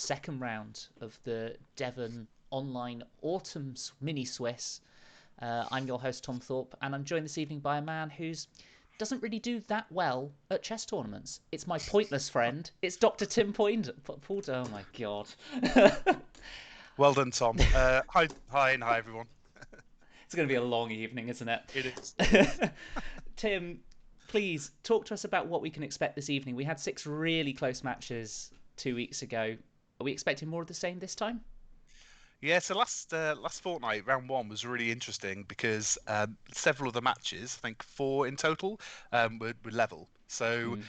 second round of the Devon Online Autumn Mini Swiss. I'm your host, Tom Thorpe, and I'm joined this evening by a man who's doesn't really do that well at chess tournaments. It's my pointless friend. It's Dr. Tim Pointer. Oh my god. Well done, Tom. Hi, and hi, everyone. It's going to be a long evening, isn't It is. It is. it? Tim, please talk to us about what we can expect this evening. We had six really close matches 2 weeks ago. Are we expecting more of the same this time? Yeah. So last fortnight, round one was really interesting because several of the matches, I think four in total, were level. So Mm,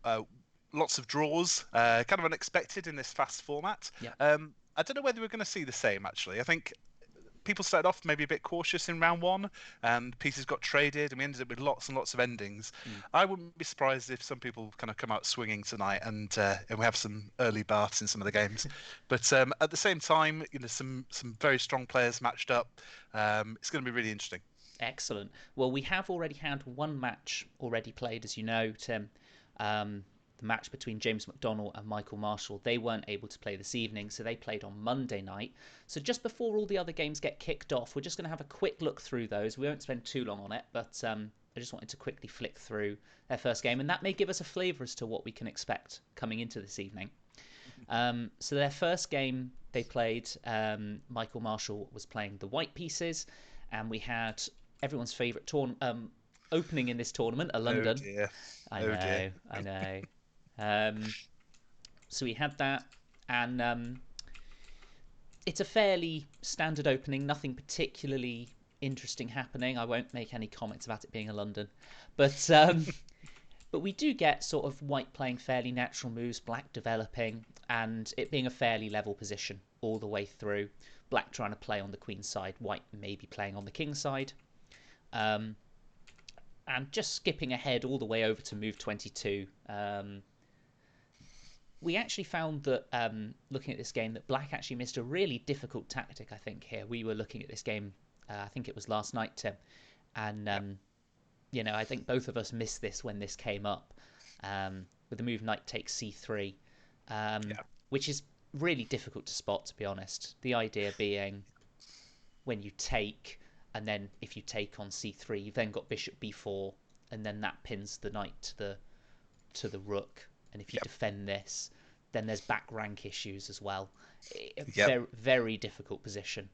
uh, lots of draws, kind of unexpected in this fast format. yeah. I don't know whether we're going to see the same. Actually, I think people started off maybe a bit cautious in round one, and pieces got traded, and we ended up with lots and lots of endings. Mm. I wouldn't be surprised if some people kind of come out swinging tonight, and we have some early baths in some of the games. But at the same time, some very strong players matched up. It's going to be really interesting. Excellent. Well, we have already had one match already played, as you know, Tim. The match between James McDonnell and Michael Marshall. They weren't able to play this evening, so they played on Monday night. So just before all the other games get kicked off, we're just going to have a quick look through those. We won't spend too long on it, but I just wanted to quickly flick through their first game, and that may give us a flavour as to what we can expect coming into this evening. So their first game they played, Michael Marshall was playing the white pieces, and we had everyone's favourite opening in this tournament, a Oh London. dear. I Oh dear. know, I know. Um, so we had that, and it's a fairly standard opening, nothing particularly interesting happening. I won't make any comments about it being a London, but but we do get sort of white playing fairly natural moves, black developing, and it being a fairly level position all the way through. Black trying to play on the queen side, white maybe playing on the king side. Um, and just skipping ahead all the way over to move 22. We actually found that looking at this game that black actually missed a really difficult tactic. I think here we were looking at this game. I think it was last night, Tim, and Yep. I think both of us missed this when this came up with the move knight takes c3, um, Yeah. which is really difficult to spot, to be honest. The idea being when you take, and then if you take on c3, you've then got bishop b4, and then that pins the knight to the rook. And if you Yep. defend this, then there's back rank issues as well. A Yep. very very difficult position.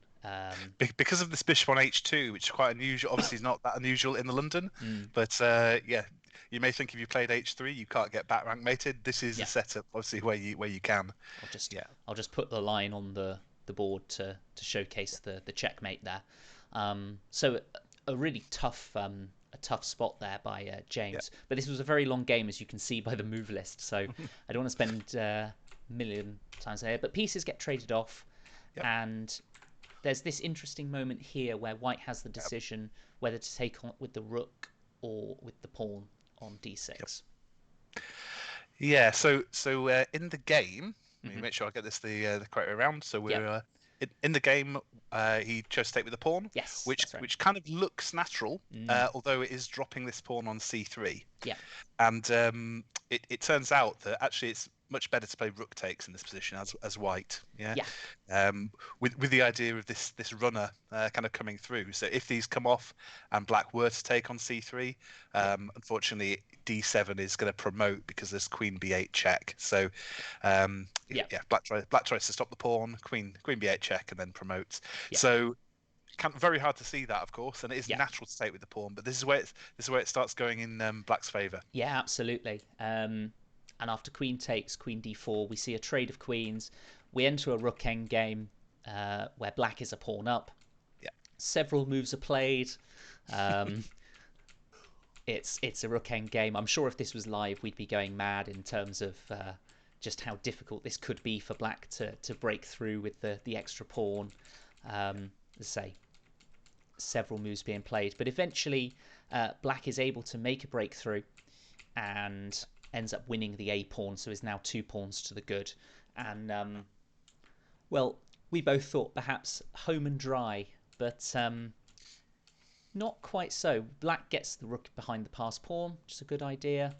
Because of this bishop on h2, which is quite unusual. Obviously, it's not that unusual in the London, Mm, but yeah, you may think if you played h3, you can't get back rank mated. This is a yeah, setup, obviously, where you can. I'll just Yeah. I'll just put the line on the board to showcase the checkmate there. So a really tough spot there by Yeah. James. But this was a very long game, as you can see by the move list. So I don't want to spend a million times here. But pieces get traded off, Yep. and there's this interesting moment here where white has the Yep. decision whether to take on with the rook or with the pawn on Yep. d6. Yeah. So in the game, let me Hmm. make sure I get this the correct way around. So Yep. we're in the game. He chose to take with the pawn, Yes, which that's right. which kind of looks natural, Mm, although it is dropping this pawn on c3. yeah. And it turns out that actually it's much better to play rook takes in this position as white. Yeah, Yeah. with the idea of this runner kind of coming through. So if these come off and black were to take on c3, Yeah. unfortunately d7 is going to promote because there's queen b8 check. So Yeah. yeah, black tries to stop the pawn, queen b8 check, and then promotes. Yeah. So very hard to see that, of course, and it is Yeah. natural to take with the pawn. But this is where it starts going in Black's favour. Yeah, absolutely. And after queen takes, queen d4, we see a trade of queens. We enter a rook end game where black is a pawn up. Yeah, Several moves are played. Um, it's a rook end game. I'm sure if this was live, we'd be going mad in terms of just how difficult this could be for black to break through with the extra pawn. Let's say several moves being played, but eventually black is able to make a breakthrough and ends up winning the a pawn, so is now 2 pawns to the good. And well, we both thought perhaps home and dry, but not quite so. Black gets the rook behind the passed pawn, which is a good idea.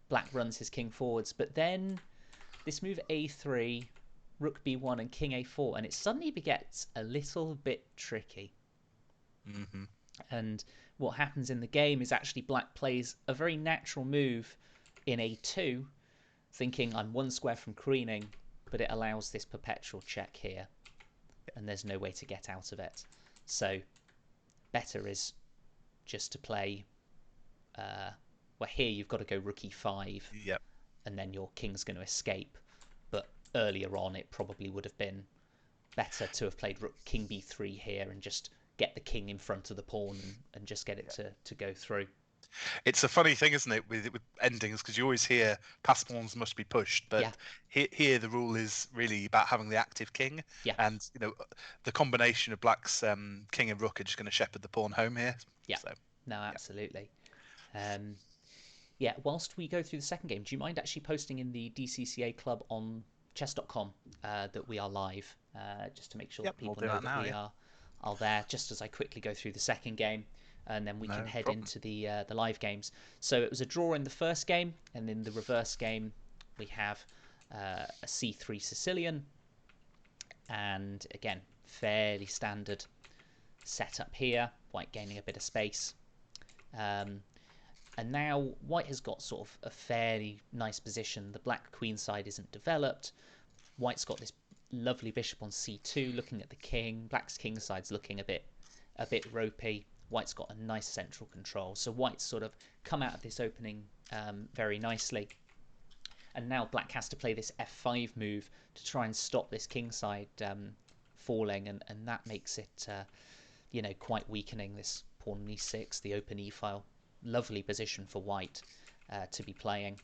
Black runs his king forwards, but then this move a3, rook b1, and king a4, and it suddenly gets a little bit tricky. Hmm. And what happens in the game is actually black plays a very natural move in a2, thinking I'm one square from queening, but it allows this perpetual check here, and there's no way to get out of it. So better is just to play. Well, here you've got to go rook e5, Yep. and then your king's going to escape. But earlier on, it probably would have been better to have played rook king b3 here and just get the king in front of the pawn and just get it to go through. It's a funny thing, isn't it, with endings, because you always hear pass pawns must be pushed, but Yeah, here the rule is really about having the active king, yeah, and the combination of black's king and rook are just going to shepherd the pawn home here. yeah. So No, yeah, absolutely. Um, yeah, whilst we go through the second game, do you mind actually posting in the DCCA club on chess.com that we are live, just to make sure yep, that we'll people do know that that now. we Yeah, are there, just as I quickly go through the second game, and then we can no head problem. into the live games. So it was a draw in the first game, and in the reverse game, we have a c3 Sicilian, and again, fairly standard setup here, white gaining a bit of space. Um, and now white has got sort of a fairly nice position. The black queen side isn't developed. White's got this lovely bishop on c2 looking at the king. Black's king side's looking a bit ropey. White's got a nice central control. So white's sort of come out of this opening very nicely. And now black has to play this f5 move to try and stop this king side falling, and that makes it quite weakening. This pawn on e6, the open e file, lovely position for white to be playing.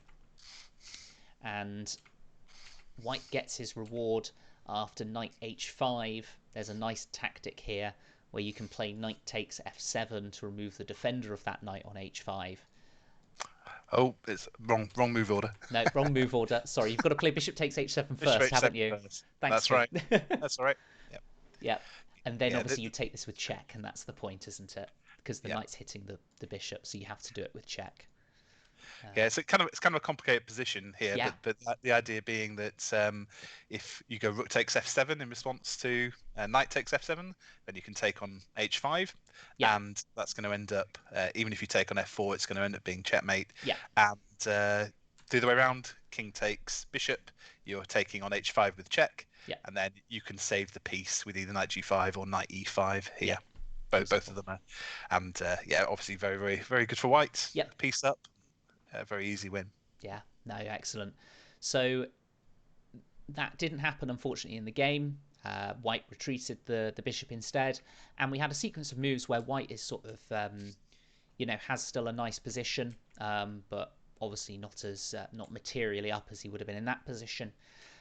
And white gets his reward after knight h5. There's a nice tactic here where you can play knight takes f7 to remove the defender of that knight on h5. Oh, it's wrong move order. No, wrong move order. Sorry, you've got to play bishop takes h7 Bishop first, haven't h7 you? first. Thanks, That's Phil. right. That's all right. Yep. Yep. And then Yeah. obviously you take this with check, and that's the point, isn't it? Because the Yeah. knight's hitting the bishop, so you have to do it with check. Yeah, it's kind of a complicated position here, Yeah, but the idea being that if you go rook takes f7 in response to knight takes f7, then you can take on h5, yeah, and that's going to end up even if you take on f4, it's going to end up being checkmate. yeah, And the other way around, king takes bishop, you're taking on h5 with check, yeah, and then you can save the piece with either knight g5 or knight e5 yeah. here. Both Beautiful. of them are, and yeah, obviously very very very good for white. Yep. Piece up. Very easy win. Yeah. No, excellent. So that didn't happen, unfortunately, in the game. White retreated the bishop instead, and we had a sequence of moves where white is sort of, has still a nice position, but obviously not materially up as he would have been in that position.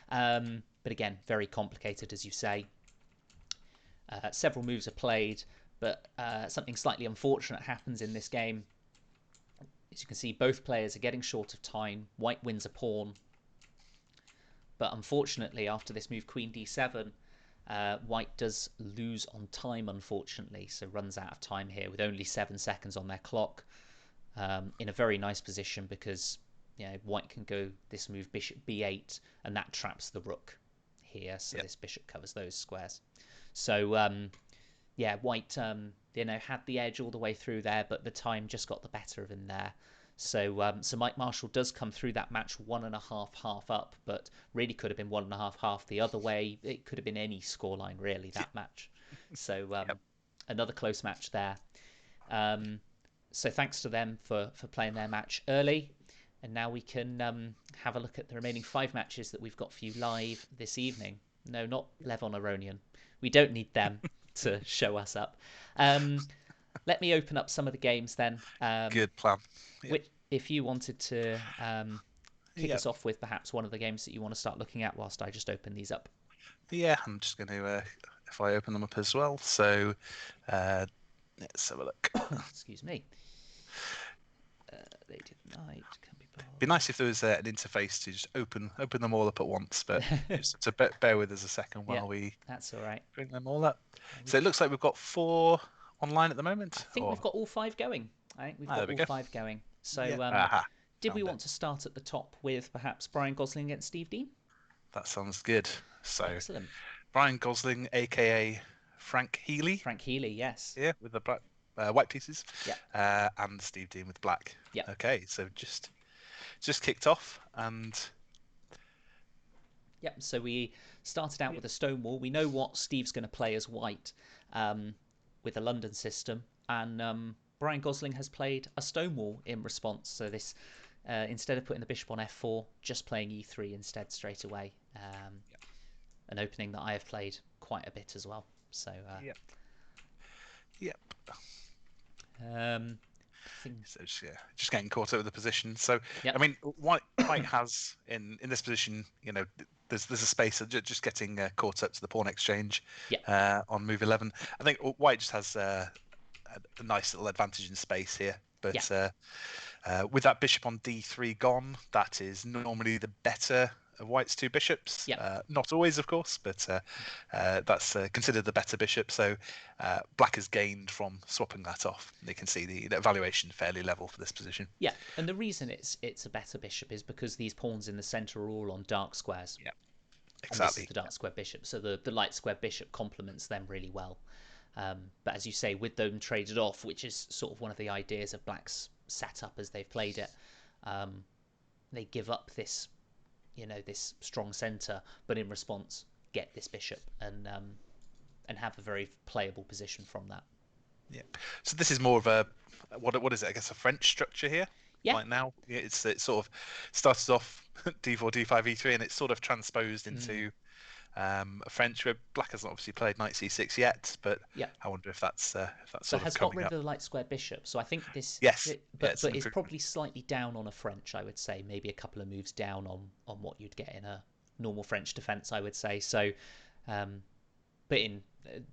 But again, very complicated, as you say. Several moves are played, but something slightly unfortunate happens in this game. As you can see, both players are getting short of time. White wins a pawn, but unfortunately, after this move, queen d7, white does lose on time, unfortunately, so runs out of time here with only 7 seconds on their clock. In a very nice position because white can go this move bishop b8, and that traps the rook here, so this bishop covers those squares. So white had the edge all the way through there, but the time just got the better of him there. So Mike Marshall does come through that match 1.5 half up, but really could have been 1.5 half the other way. It could have been any scoreline really, that match. So Yep. another close match there. So thanks to them for playing their match early, and now we can have a look at the remaining 5 matches that we've got for you live this evening. No, not Levon Aronian. We don't need them to show us up. Let me open up some of the games then. Good plan. Yep. If you wanted to kick Yep. us off with perhaps one of the games that you want to start looking at whilst I just open these up. Yeah, I'm just going to if I open them up as well. So let's have a look. Excuse me. Lady of the Night can be It'd be nice if there was an interface to just open them all up at once, but just to bear with us a second while we that's all right. bring them all up. So it looks like we've got 4 online at the moment. I think we've got all 5 going. I think we've got all 5 going. So Yeah. did we Found want to start at the top with perhaps Brian Gosling against Steve Dean? that sounds good. So Excellent. Brian Gosling, aka Frank Healy, Frank Healy, yes. here with the white pieces, Yep. and Steve Dean with black. Yep. Okay, so just kicked off, and Yep. So we started out with a Stonewall. We know what Steve's going to play as white, um, with a London system, and Brian Gosling has played a Stonewall in response. So this, instead of putting the bishop on f4, just playing e3 instead straight away. An opening that I have played quite a bit as well. So yep, yep. um, thing, So just getting caught up with the position. So I yep, mean, white has in this position, there's a space of just getting caught up to the pawn exchange yep, on move 11. I think white just has a nice little advantage in space here, yep, but with that bishop on d3 gone, that is normally the better of white's two bishops. yep. Not always, of course, but that's considered the better bishop. So black has gained from swapping that off. You can see the evaluation fairly level for this position. Yeah, and the reason it's a better bishop is because these pawns in the centre are all on dark squares, Yeah, and this is exactly. the dark square bishop, so the light square bishop complements them really well. But as you say, with them traded off, which is sort of one of the ideas of black's setup as they've played it, they give up this, this strong centre, but in response get this bishop and have a very playable position from that. Yeah. So this is more of a what is it? I guess a French structure here. Yeah. Like now, it's sort of started off d4, d5, e3, and it's sort of transposed Mm. into a French where black hasn't obviously played knight c6 yet, but Yeah. I wonder if that's So it sort of has got coming rid of up. the light square bishop. So I think this, Yes, yeah, but it's an it's improvement. probably slightly down on a French. I would say maybe a couple of moves down on what you'd get in a normal French defense. I would say so. Um, but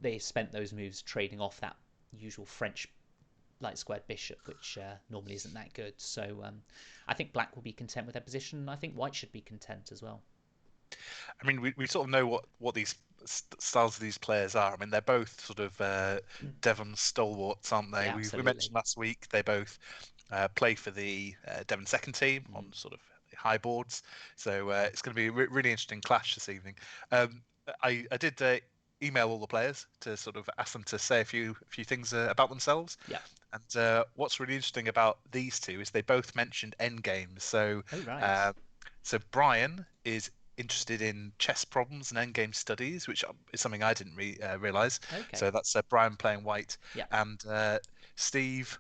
they spent those moves trading off that usual French light squared bishop, which normally isn't that good. So I think black will be content with their position. I think white should be content as well. I mean, we sort of know what these styles of these players are. I mean, they're both sort of Devon stalwarts, aren't they? Yeah, We absolutely. mentioned last week they both play for the Devon second team on Mm. sort of high boards. So it's going to be a really interesting clash this evening. Um, I did email all the players to sort of ask them to say a few things about themselves. Yeah. And what's really interesting about these two is they both mentioned endgames. Oh right. Uh, so Brian is interested in chess problems and endgame studies, which is something I didn't realize. Okay. So that's Brian playing white, Yeah. and Steve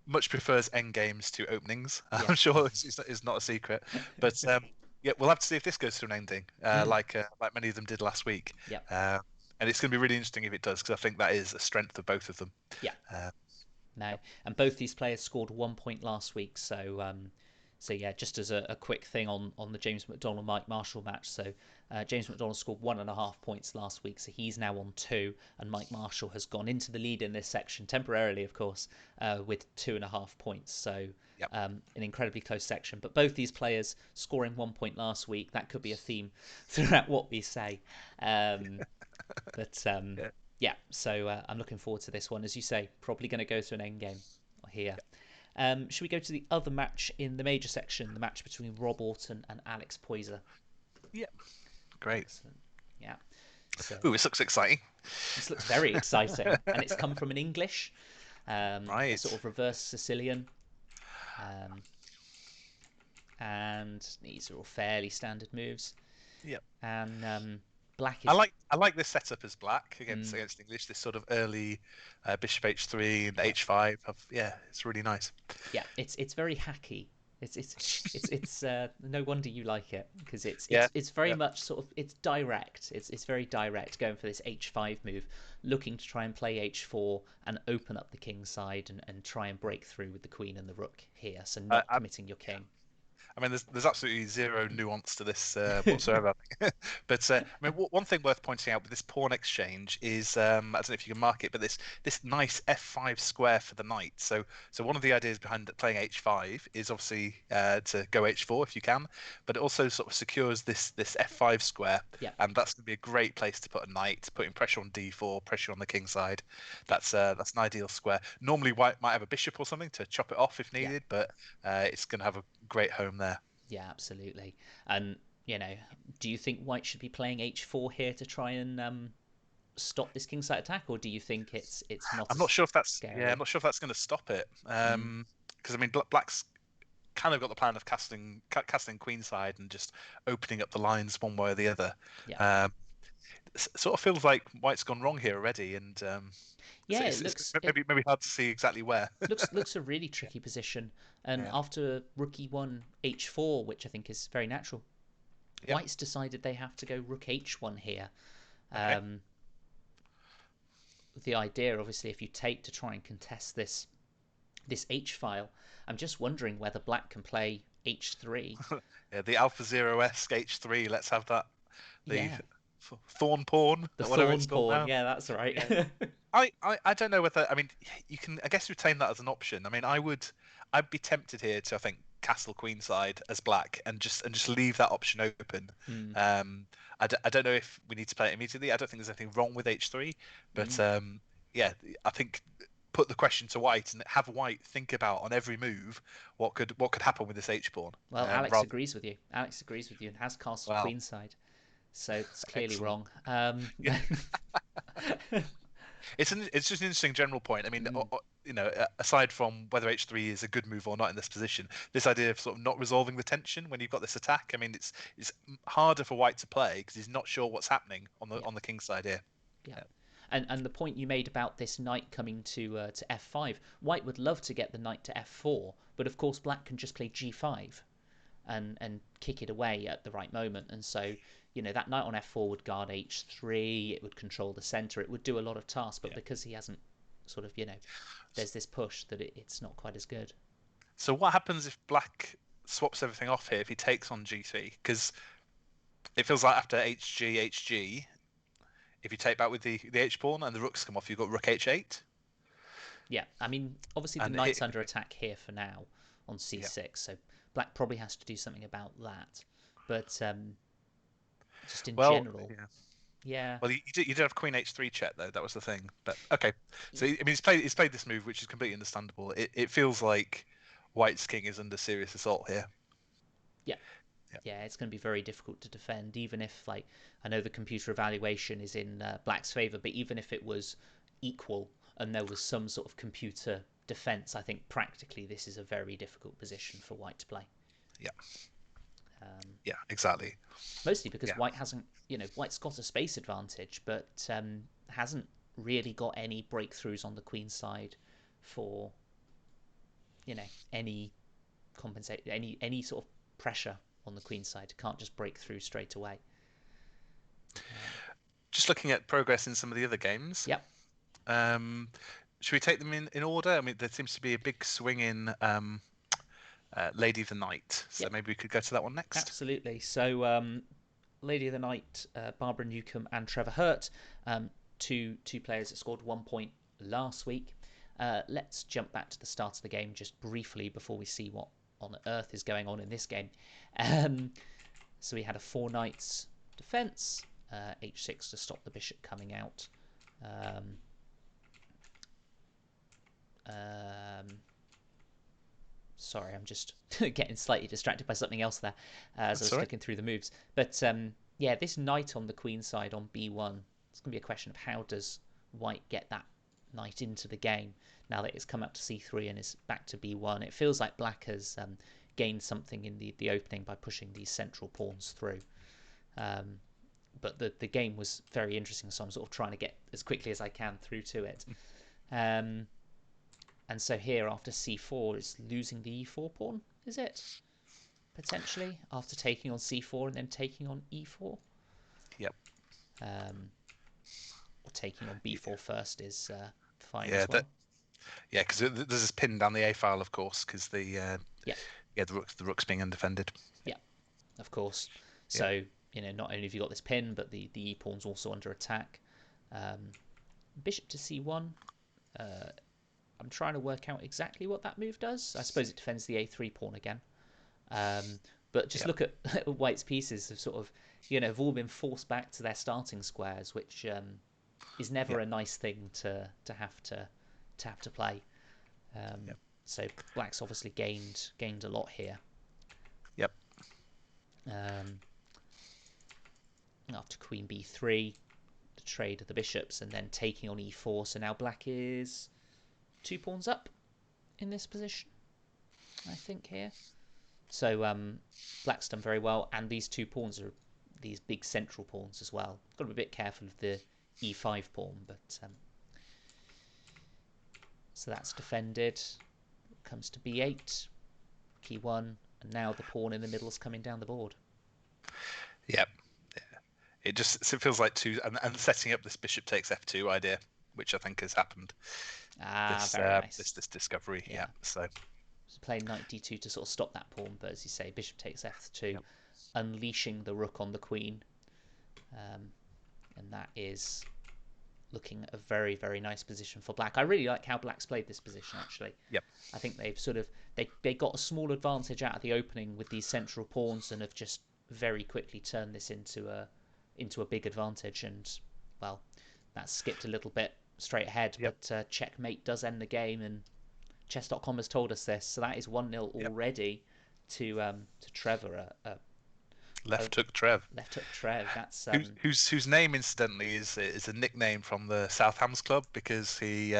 much prefers endgames to openings. Yeah. I'm sure it's not a secret, but yeah, we'll have to see if this goes to an ending, Mm. like many of them did last week. Yeah. And it's going to be really interesting if it does, because I think that is a strength of both of them. Yeah. Uh, No, and both these players scored 1 point last week. So yeah, just as a quick thing on the James McDonald Mike Marshall match. So James McDonald scored 1.5 points last week, so he's now on 2, and Mike Marshall has gone into the lead in this section temporarily, of course, with 2.5 points. So yep. an incredibly close section. But both these players scoring 1 point last week. That could be a theme throughout what we say. But Yeah. yeah, so I'm looking forward to this one. As you say, probably going to go to an end game here. Should we go to the other match in the major section, the match between Rob Orton and Alex Poyser? Yeah. Great. Excellent. Yeah. So Ooh, this looks exciting. this looks very exciting, and it's come from an English, a Right. sort of reverse Sicilian, um, and these are all fairly standard moves. Yep. And black I is like I like this setup as black against mm, against English. This sort of early bishop h3 and yeah. h5. Yeah, it's really nice. Yeah, it's very hacky. It's no wonder you like it, because it's Yeah. it's it's very Yeah. much sort of it's direct. It's very direct, going for this h5 move, looking to try and play h4 and open up the king side and try and break through with the queen and the rook here, so I, not I, committing your king. I mean, there's absolutely zero nuance to this whatsoever. But I mean, one thing worth pointing out with this pawn exchange is I don't know if you can mark it, but this nice f5 square for the knight. So one of the ideas behind playing h5 is obviously to go h4 if you can, but it also sort of secures this f5 square, Yeah, and that's going to be a great place to put a knight, putting pressure on d4, pressure on the king side. That's an ideal square. Normally, white might have a bishop or something to chop it off if yeah, needed, but it's going to have a great home there. yeah, absolutely. And you know, do you think white should be playing h4 here to try and stop this kingside attack, or do you think it's not I'm not as sure if that's yeah, I'm scary? not sure if that's going to stop it. Mm, Because I mean, Black's kind of got the plan of casting queenside and just opening up the lines one way or the other. yeah, Um, Sort of feels like White's gone wrong here already, and yeah. it's maybe hard to see exactly where. Looks a really tricky position. And Yeah. after rook e1 h4, which I think is very natural, Yep. white's decided they have to go rook h1 here. Okay. Um, the idea, obviously, if you take to try and contest this h file, I'm just wondering whether black can play h3. Yeah, the Alpha Zero esque H3. Let's have that. The Yeah, Thorn Pawn, the whatever it's thorn called pawn. now. Yeah, that's right. Yeah. I don't know whether I mean you can I guess retain that as an option. I mean I'd be tempted here to I think castle queenside as black and just leave that option open. mm, I don't know if we need to play it immediately. I don't think there's anything wrong with h3, but mm. yeah, I think put the question to white and have white think about on every move what could happen with this h pawn. Well, Alex Rather agrees with you. Alex agrees with you and has castled well, queenside, so it's clearly excellent. wrong. Yeah, it's just an interesting general point. I mean, Mm, you know, aside from whether h3 is a good move or not in this position, this idea of sort of not resolving the tension when you've got this attack. I mean, it's harder for white to play because he's not sure what's happening yeah, on the king side here. yeah. Yeah, And the point you made about this knight coming to f5, white would love to get the knight to f4, but of course black can just play g5 and kick it away at the right moment. And so, that knight on f4 would guard h3, it would control the center, it would do a lot of tasks, but yeah. because he hasn't sort of, there's this push that it's not quite as good. So what happens if black swaps everything off here if he takes on g3? Because it feels like after hg, if you take back with the h pawn and the rooks come off, you've got rook h8, Yeah, I mean, obviously the and knight's under attack here for now on yeah. c6, so black probably has to do something about that. But just in Well, general, yeah. yeah, Well, you did have Queen H3 check though. That was the thing. But okay, so I mean, he's played this move, which is completely understandable. It feels like White's king is under serious assault here. yeah, Yeah, yeah, it's going to be very difficult to defend, even if, like, I know the computer evaluation is in black's favor, but even if it was equal and there was some sort of computer defense, I think practically this is a very difficult position for white to play. yeah, Um, yeah, exactly. Mostly because Yeah, white hasn't, white's got a space advantage, but hasn't really got any breakthroughs on the queen side for, any compensate, any sort of pressure on the queen side. Can't just break through straight away. Um, just looking at progress in some of the other games. yep, Um, should we take them in order? I mean, there seems to be a big swing in Lady of the Night, so yep, maybe we could go to that one next. absolutely. So, Lady of the Night, Barbara Newcombe and Trevor Hurt, two players that scored 1 point last week. Let's jump back to the start of the game just briefly before we see what on earth is going on in this game. Um, so we had a four knights defense, h6 to stop the bishop coming out. Um, um, Sorry, I'm just getting slightly distracted by something else there as I That's was all right. flicking through the moves. But yeah, this knight on the queen side on b1, it's going to be a question of how does white get that knight into the game now that it's come up to c3 and is back to b1. It feels like black has gained something in the opening by pushing these central pawns through. Um, but the game was very interesting, so I'm sort of trying to get as quickly as I can through to it. Um, and so here, after c4, is losing the e4 pawn, is it? Potentially, after taking on c4 and then taking on e4. Yep. Um, or taking on b4 first is fine Yeah, as well. yeah, because there's this pin down the A file, of course, because Yeah, yeah the rook's being undefended. yeah, of course. Yeah, So, not only have you got this pin, but the e pawn's also under attack. Um, Bishop to c1. Uh, I'm trying to work out exactly what that move does. I suppose it defends the a3 pawn again. Um, but just yeah, look at White's pieces have sort of, have all been forced back to their starting squares, which is yeah, never a nice thing to have to play. yeah, So Black's obviously gained a lot here. yep. Um, after queen b3, the trade of the bishops, and then taking on e4. So now black is 2 pawns up in this position, I think, here. So black's done very well, and these 2 pawns are these big central pawns as well. Got to be a bit careful of the e5 pawn, but so that's defended. Comes to b8, key 1, and now the pawn in the middle is coming down the board. Yep. It feels like two, and setting up this bishop takes f2 idea, which I think has happened. Very nice. This discovery. Yeah. So playing knight d2 to sort of stop that pawn, but as you say, bishop takes f2, yep. unleashing the rook on the queen, and that is looking a very, very nice position for black. I really like how black's played this position, actually. Yep. I think they've sort of they got a small advantage out of the opening with these central pawns, and have just very quickly turned this into a big advantage. And well, that's skipped a little bit straight ahead, yep. but checkmate does end the game, and chess.com has told us this, so that is 1-0 already to Trevor. Left hook Trev. Left hook Trev. That's whose name, incidentally, is a nickname from the South Hams club, because he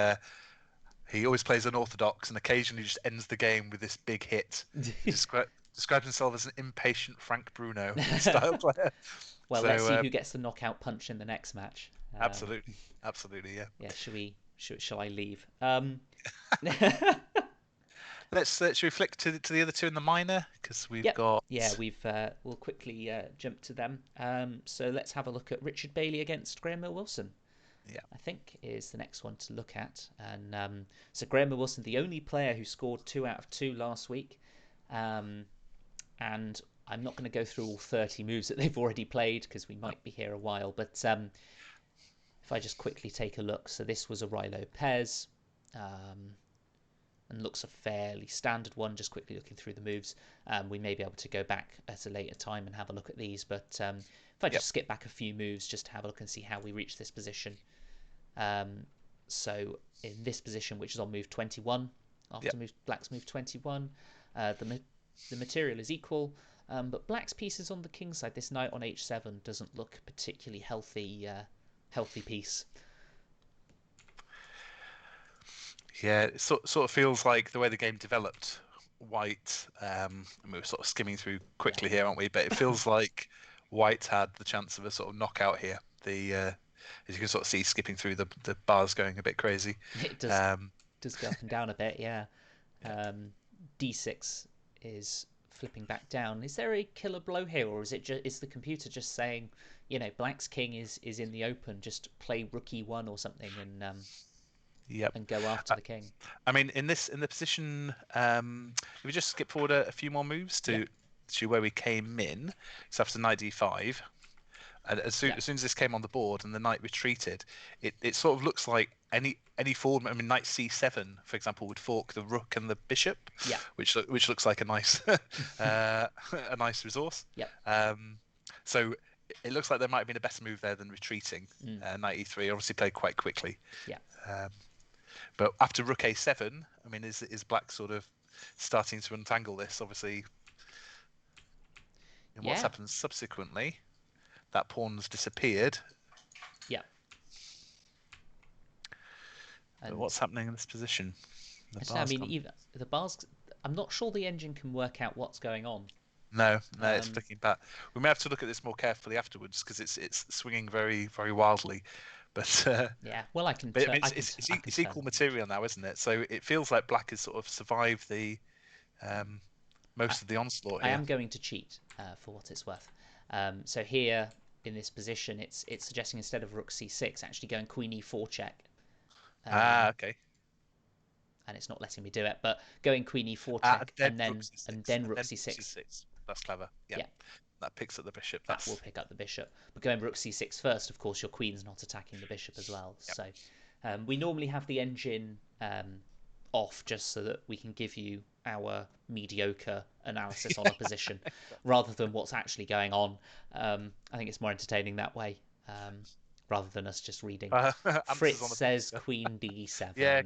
always plays unorthodox and occasionally just ends the game with this big hit. He describes himself as an impatient Frank Bruno style player. Well, let's see who gets the knockout punch in the next match. Absolutely, yeah. Yeah, shall I leave? Should we flick to the other two in the minor, because we've got we'll quickly jump to them. So let's have a look at Richard Bailey against Graham Wilson. Yeah, I think is the next one to look at. And so Graham Wilson, the only player who scored 2 out of 2 last week, and I'm not going to go through all 30 moves that they've already played, because we might be here a while. But if I just quickly take a look, so this was a Ruy Lopez. And looks a fairly standard one, just quickly looking through the moves. We may be able to go back at a later time and have a look at these, but if I just skip back a few moves just to have a look and see how we reach this position. So in this position, which is on move 21, after black's move 21, the material is equal, but black's piece is on the king side. This knight on h7 doesn't look particularly healthy piece. Yeah, it sort of feels like the way the game developed, white, and we were sort of skimming through quickly here, aren't we? But it feels like white had the chance of a sort of knockout here. As you can sort of see, skipping through the bars going a bit crazy. It does go up and down a bit, yeah. D6 is flipping back down. Is there a killer blow here, or is the computer just saying, black's king is in the open, just play rook e1 or something, and and go after the king? I mean, in the position, if we just skip forward a few more moves to where we came in, so after knight d5, and as soon as this came on the board and the knight retreated, it sort of looks like any forward. I mean, knight c7, for example, would fork the rook and the bishop, which looks like a nice a nice resource. So it looks like there might have been a better move there than retreating. Knight e3 obviously played quite quickly. But after rook a7, I mean, is black sort of starting to untangle this? Obviously, and what's happened subsequently, that pawn's disappeared. And what's happening in this position? Even the bars. I'm not sure the engine can work out what's going on. No, it's flicking back. We may have to look at this more carefully afterwards, because it's swinging very, very wildly. But well, I can. It's equal material now, isn't it? So it feels like black has sort of survived the most of the onslaught. I am going to cheat for what it's worth. So here in this position, it's suggesting instead of rook c6, actually going queen e4 check. Okay. And it's not letting me do it, but going queen e4 check and then rook c6. That's clever. Yeah. That picks up the bishop. That will pick up the bishop. But going rook c6 first, of course, your queen's not attacking the bishop as well. So we normally have the engine off just so that we can give you our mediocre analysis on a position rather than what's actually going on. I think it's more entertaining that way, rather than us just reading. Fritz says queen d7. Yeah.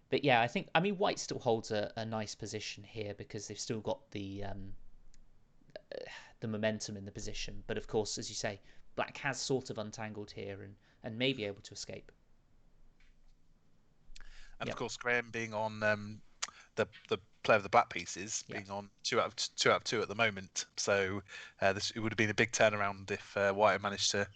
But yeah, I mean, white still holds a nice position here, because they've still got the the momentum in the position. But of course, as you say, black has sort of untangled here and may be able to escape. And of Yep, course, Graham being on the player of the black pieces yep, being on two out of two at the moment. So this it would have been a big turnaround if White had managed to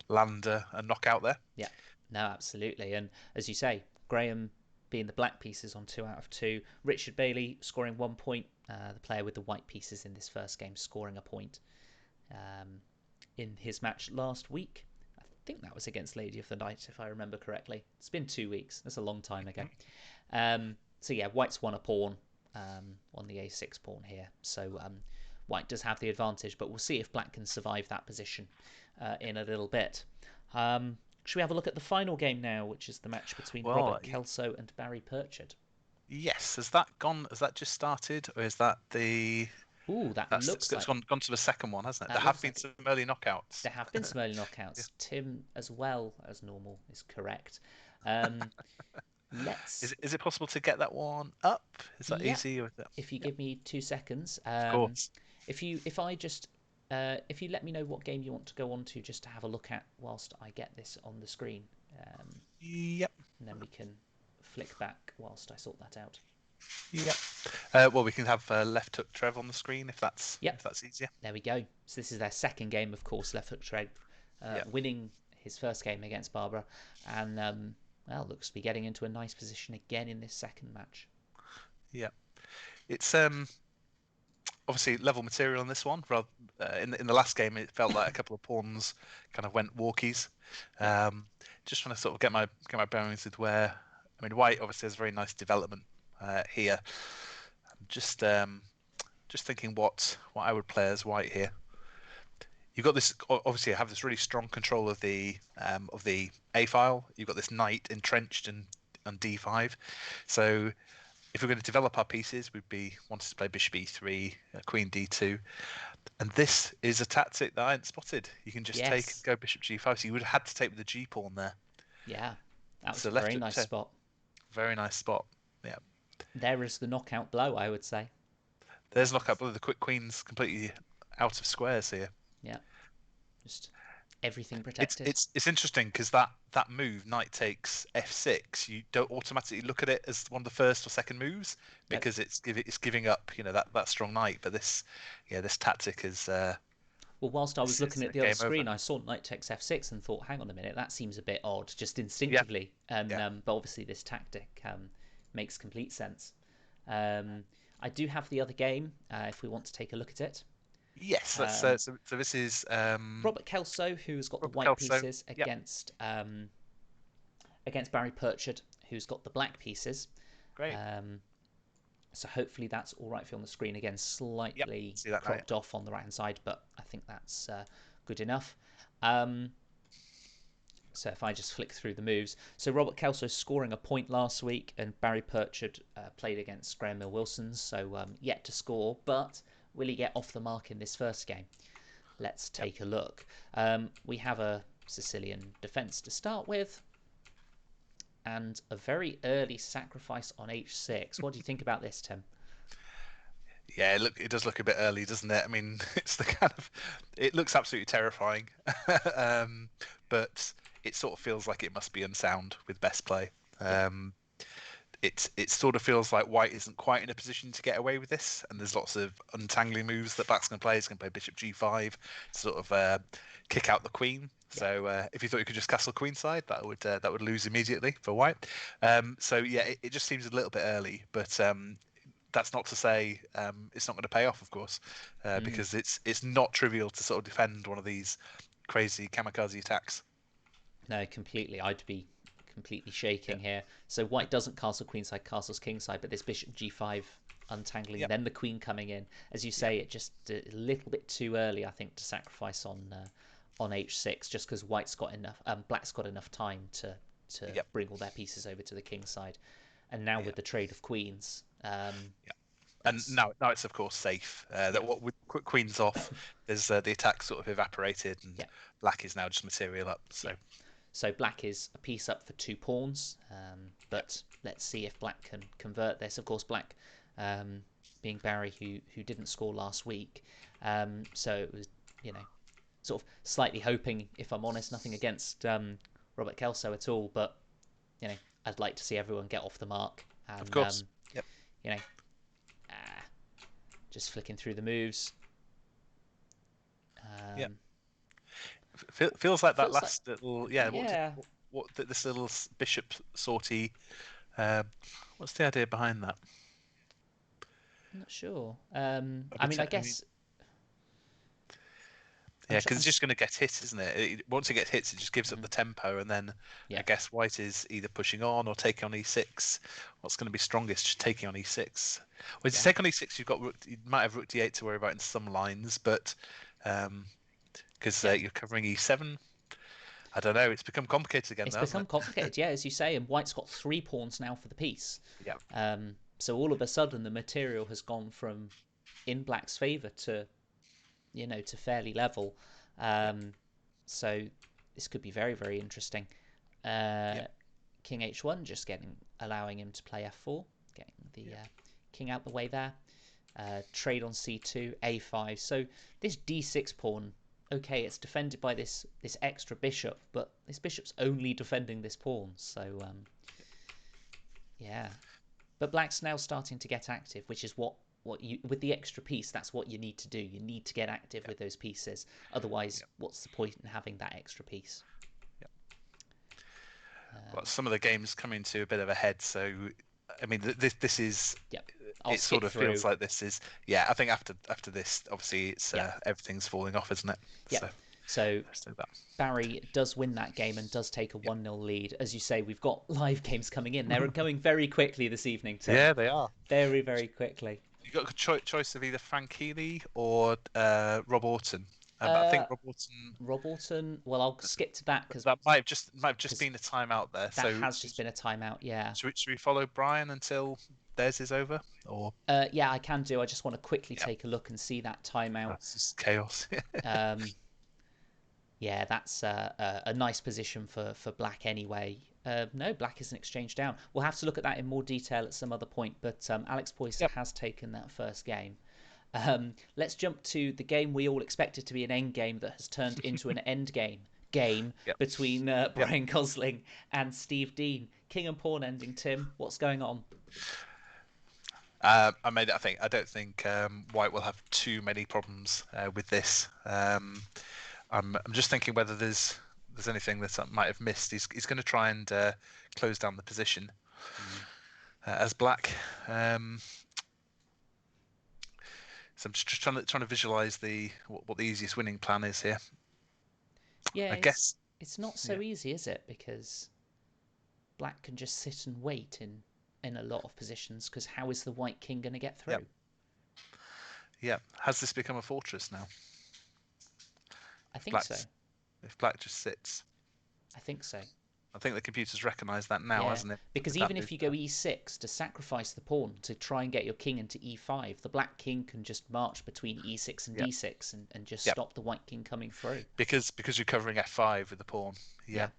land a knockout there. yep. No, absolutely. And as you say, Graham being the black pieces on 2 out of 2. Richard Bailey scoring 1 point. The player with the white pieces in this first game scoring a point um, in his match last week. I think that was against Lady of the Night, if I remember correctly. It's been 2 weeks. That's a long time ago. So yeah, White's won a pawn on the a6 pawn here. So White does have the advantage, but we'll see if Black can survive that position in a little bit. Should we have a look at the final game now, which is the match between Well, Robert Kelso and Barry Purchard? yes. Has that gone? Has that just started, or is that the? Ooh, that That's looks it's like gone to the second one, hasn't it? There that have looks been like it. some early knockouts. There have been some early Yeah. knockouts. Tim, as well as normal, is correct. Um, let's. Is it possible to get that one up? Is that Yep. easy? Or is that... If you Yeah, give me 2 seconds, of course. if you let me know what game you want to go on to, just to have a look at whilst I get this on the screen, um, Yep. and then we can flick back whilst I sort that out. Yep. Well, we can have left hook Trev on the screen Yep, if that's easier. there we go. So this is their second game, of course. Left Hook Trade Yeah. winning his first game against Barbara, and well, looks to be getting into a nice position again in this second match. Yeah. It's obviously level material in this one. Rather, in the last game, it felt like a couple of pawns kind of went walkies. Yeah. Just trying to sort of get my bearings with where. I mean, White obviously has very nice development here. Just thinking what I would play as White here. You've got this obviously have this really strong control of the A file. You've got this knight entrenched in on D5. So if we're going to develop our pieces, we'd be wanting to play bishop E3, queen D2, and this is a tactic that I hadn't spotted. You can just take and Yes. go bishop G5. So you would have had to take with the G pawn there. Yeah. That was So a left very hook nice to spot. very nice spot. Yeah, There is the knockout blow, I would say. there's knockout. The quick queen's completely out of squares here. Yeah. Just everything It's protected. it's it's interesting because that move knight takes f6. You don't automatically look at it as one of the first or second moves Nope. because it's giving up that strong knight. But this tactic is Well, whilst I was is looking at a the other game over. screen, I saw knight takes f6 and thought, hang on a minute, that seems a bit odd, just Yeah, instinctively. And yeah. but obviously this tactic makes complete sense. Um, I do have the other game if we want to take a look at it. Yes, let's Um, so this is Robert Kelso, who's got the Robert white Kelso. pieces Yep, against Barry Purchard, who's got the black pieces. great. Um, so hopefully that's all right for you on the screen. Again, Yep, slightly see that now. cropped off on the right hand side, but I think that's good enough. Um, so if I just flick through the moves, so Robert Kelso scoring a point last week, and Barry Purchard played against Graham Mill Wilsons, so yet to score, but will he get off the mark in this first game? Let's Yep. take a look. We have a Sicilian defence to start with, and a very early sacrifice on h6. What do you think about this, Tim? Yeah, it does look a bit early, doesn't it? I mean, it looks absolutely terrifying, um, but it sort of feels like it must be unsound with best play. Yeah. It sort of feels like White isn't quite in a position to get away with this, and there's lots of untangling moves that Black's going to play. He's going to play Bishop G5, sort of kick out the Queen. Yeah. So if you thought you could just castle queenside, that would lose immediately for White. So yeah, it just seems a little bit early, but that's not to say it's not going to pay off, of course, Mm, because it's not trivial to sort of defend one of these crazy kamikaze attacks. no, completely. I'd be completely Yeah, shaking here. So white doesn't castle queenside, castles kingside, but this bishop g5 untangling, yeah, then the queen coming in. As you yeah, say, it just a little bit too early, I think, to sacrifice on h6, just because white's got enough, black's got enough time to yeah, bring all their pieces over to the king side. And now yeah. with the trade of queens, Yeah. And that's now it's of course safe. yeah, That what with queens off, there's the attack sort of evaporated, and yeah, black is now just material up. yeah. So So black is a piece up for 2 pawns, yeah, but let's see if black can convert this. Of course, black, um, being Barry, who didn't score last week. So it was, you know, sort of slightly hoping, if I'm honest, nothing against Robert Kelso at all, but you know, I'd like to see everyone get off the mark Of and course. Yep. you know, uh, just flicking through the moves. Yep. Um, Feels like that feels like last little, yeah. yeah, This little bishop sortie? Uh, what's the idea behind that? I'm not sure. I mean, I I mean, guess yeah, because it's just going to get hit, isn't it? Once it gets hit, it just gives up mhm, the tempo, and then I yeah, guess White is either pushing on or taking on e6. What's going to be strongest? Just taking on e6. Well, to yeah, take on e6, you might have rook d8 to worry about in some lines, but because yeah. you're covering e7, I don't know. It's become complicated again, It's though, hasn't become it? complicated, yeah, as you say, and White's got 3 pawns now for the piece. Yeah, So all of a sudden, the material has gone from in Black's favour to to fairly level. yeah, Um, so this could be very, very interesting. yeah, Uh, King h1 just allowing him to play f4, getting the yeah, king out the way there. Trade on c2, a5. So this d6 pawn, okay, it's defended by this extra bishop, but this bishop's only defending this pawn. So yeah, but Black's now starting to get active, which is what you with the extra piece. That's what you need to do. You need to get active yeah, with those pieces. Otherwise, yeah, what's the point in having that extra piece? yeah. Well, Um, some of the games coming to a bit of a head, so I mean, this is yep, I'll it. Sort skip of feels through. like this is, yeah. I think after this, obviously, it's Yep, everything's falling off, isn't it? yep. So So let's do that. Barry does win that game and does take a Yep. 1-0 lead. As you say, we've got live games coming in. They're going very quickly this evening, Tim. Yeah, they are. Very, very quickly. You got a choice of either Frank Healy or Rob Orton. I Uh, think Rob Orton. Rob Orton. Well, I'll skip to that because That might have just been a timeout there. that So has just been a timeout. Yeah. should we follow Brian until theirs is over? Or Yeah, I can do. I just want to quickly yeah, take a look and see that timeout. that's just chaos. Um, yeah, that's a nice position for Black anyway. No, Black is an exchange down. We'll have to look at that in more detail at some other point, but Alex Poyser Yep. has taken that first game. Let's jump to the game we all expected to be an end game that has turned into an end game Yep. between Yep. Brian Gosling and Steve Dean. King and pawn ending, Tim. What's going on? I don't think White will have too many problems with this. I'm just thinking whether there's anything that I might have missed. He's going to try and close down the position Mm. as Black. So I'm just trying to visualize what the easiest winning plan is here. Yeah, I it's guess. it's not Yeah. so easy, is it? Because Black can just sit and wait in a lot of positions. Because how is the White King going to get Yep. through? Yeah. Has this become a fortress now? I If think so. Black just sits. I think so. I think the computer's recognised that now, Yeah, hasn't it? because With that even move if you go there. e6 to sacrifice the pawn to try and get your king into e5, the Black King can just march between e6 and Yep. d6 and just Yep. stop the White King coming through. Because you're covering f5 with the pawn. Yeah, Yeah.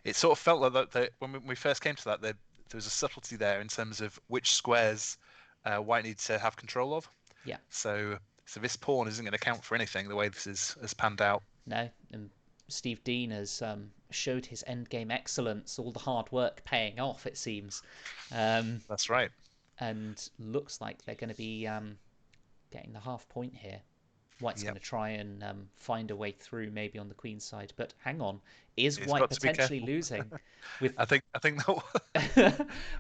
It sort of felt like that when we first came to that, there was a subtlety there in terms of which squares White needs to have control of. yeah. So this pawn isn't going to count for anything the way this has panned out. No, and Steve Dean has showed his endgame excellence, all the hard work paying off, it seems. Um, That's right. and looks like they're going to be getting the half point here. White's going Yep. to try and find a way through, maybe on the queen's side. But hang on, is He's White got to be potentially careful. losing with? I think I think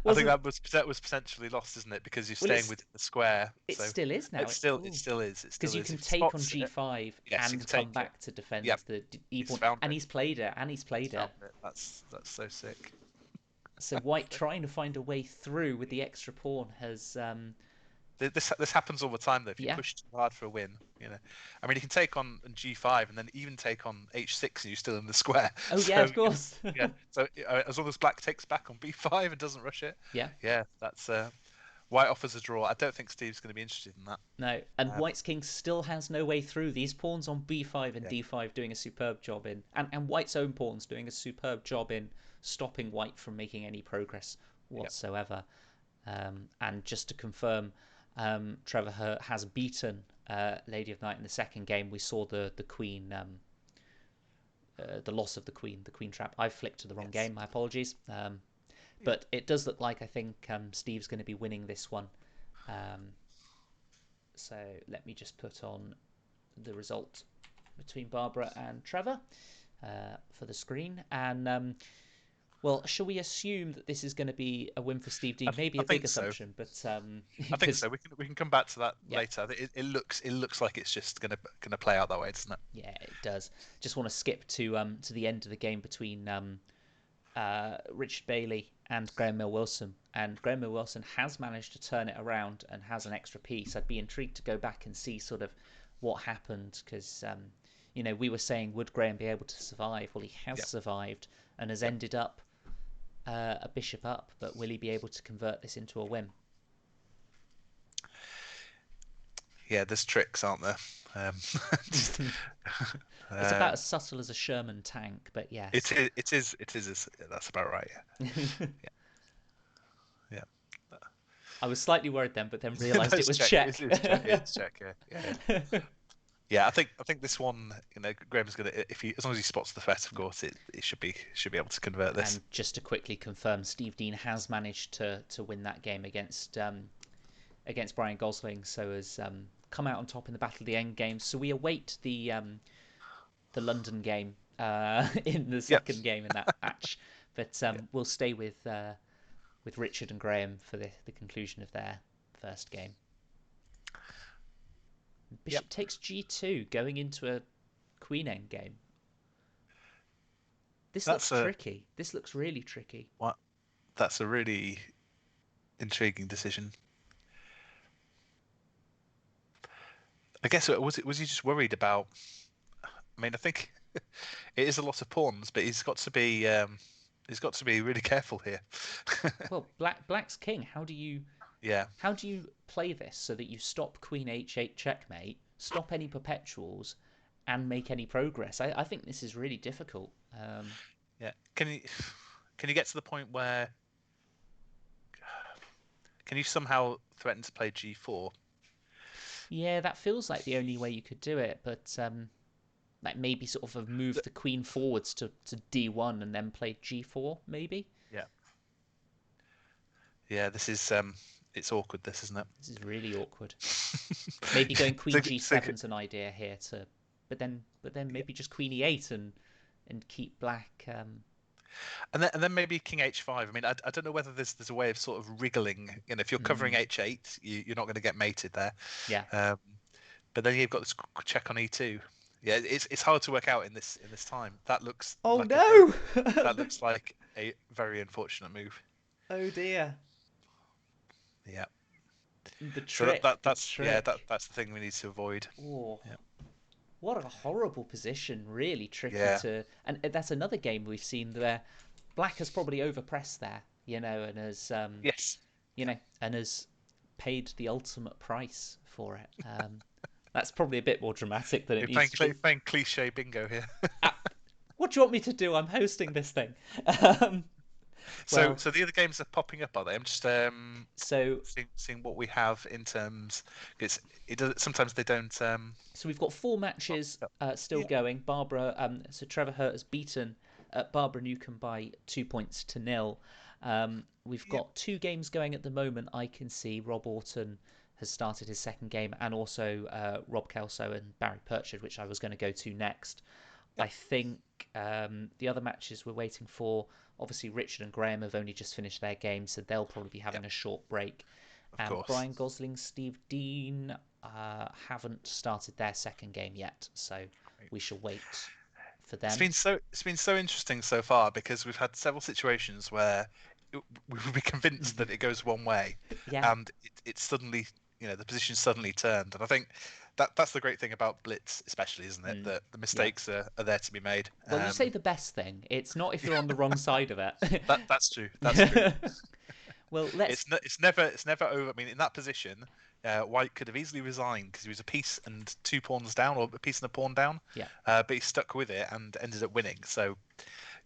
Wasn't that was potentially lost, isn't it? Because you're well, staying within the square. it So still is now. it still is. It Because still you is. can If he take on spots it, g5 yes, you can and come take it. back to defend Yep. the e He's pawn, found and it. he's played it, and he's played it. Found it. That's so sick. So White trying to find a way through with the extra pawn has This happens all the time though. If you yeah. push too hard for a win, I mean, you can take on g5 and then even take on h6, and you're still in the square. Oh yeah, So of course. yeah. So as long as Black takes back on b5 and doesn't rush it, Yeah. yeah, that's White offers a draw. I don't think Steve's going to be interested in that. No, and Um, White's king still has no way through. These pawns on b5 and yeah, d5 doing a superb job in, and White's own pawns doing a superb job in stopping White from making any progress yeah, whatsoever. And just to confirm, Trevor Hurt has beaten Lady of Night in the second game. We saw the Queen, the loss of the Queen trap. I flicked to the wrong Yes. game. My apologies. Yeah. But it does look like I think Steve's going to be winning this one. Um, so let me just put on the result between Barbara and Trevor for the screen. And well, shall we assume that this is going to be a win for Steve Dean? Maybe I a big think so. assumption, but I think because so. We can come back to that yeah, later. It looks like it's just gonna play out that way, doesn't it? yeah, it does. Just want to skip to the end of the game between Richard Bailey and Graham Mill Wilson, and Graham Mill Wilson has managed to turn it around and has an extra piece. I'd be intrigued to go back and see sort of what happened because we were saying would Graham be able to survive? Well, he has Yeah. survived and has Yeah. ended up a bishop up, but will he be able to convert this into a win? Yeah. There's tricks, aren't there? Um, just, It's about um, as subtle as a Sherman tank, but it yes. is. It is. It is. That's about right. Yeah. Yeah. Yeah. I was slightly worried then, but then No, realised it it's was check. check. It's check. It's check. Yeah. Yeah. Yeah. Yeah, I think this one, Graham's gonna if he as long as he spots the threat, of course, it should be able to convert this. And just to quickly confirm, Steve Dean has managed to win that game against Brian Gosling, so has come out on top in the Battle of the End games. So we await the London game in the Yep. second game in that match, but Yeah. we'll stay with Richard and Graham for the conclusion of their first game. Yep. Bishop takes g2, going into a queen end game. This looks That's a tricky. This looks really tricky. what? That's a really intriguing decision. I guess was he just worried about? I mean, I think it is a lot of pawns, but he's got to be really careful here. Well, black's king. Yeah. How do you play this so that you stop queen h8 checkmate, stop any perpetuals, and make any progress? I think this is really difficult. Yeah. Can you get to the point where can you somehow threaten to play g4? Yeah, that feels like the only way you could do it, but like maybe sort of move the queen forwards to d1 and then play g4, maybe. Yeah. Yeah. This is it's awkward. This isn't it? This is really awkward. Maybe going So, queen so g7's an idea here but then maybe just queen e8 and keep black. and then maybe king h5. I mean, I don't know whether there's a way of sort of wriggling. If you're covering h8, you're not going to get mated there. Yeah. But then you've got this check on e2. Yeah, it's hard to work out in this time. That looks Oh like no! that looks like a very unfortunate move. Oh dear. Yeah. The So trick. The trick. that's the thing we need to avoid. Oh, Yeah. what a horrible position. Really tricky Yeah. to. And that's another game we've seen where black has probably overpressed there, and has Yes. and has paid the ultimate price for it. That's probably a bit more dramatic than it You're needs to be. playing cliche bingo here. Ah, what do you want me to do? I'm hosting this thing. Um, So well, so the other games are popping up, are they? I'm just so seeing what we have in terms. Because it does sometimes they don't. So we've got four matches still Yeah. going. So Trevor Hurt has beaten Barbara Newcombe by 2 points to nil. We've Yeah. got two games going at the moment. I can see Rob Orton has started his second game, and also Rob Kelso and Barry Purchard, which I was going to go to next. I Yep. think the other matches we're waiting for. Obviously, Richard and Graham have only just finished their game, so they'll probably be having Yep. a short break. Of And course. Brian Gosling, Steve Dean haven't started their second game yet, so we shall wait for It's them. been so interesting so far because we've had several situations where we would be convinced that it goes one way, Yeah. and it suddenly, the position suddenly turned. And I think that's the great thing about Blitz, especially, isn't it? Mm, That the yeah. mistakes are there to be made. Well, you say the best thing. It's not if you're on the wrong side of That's true. That's true. it. Well, let's. It's never over. I mean, in that position, White could have easily resigned because he was a piece and two pawns down, or a piece and a pawn down. Yeah. But he stuck with it and ended up winning. So,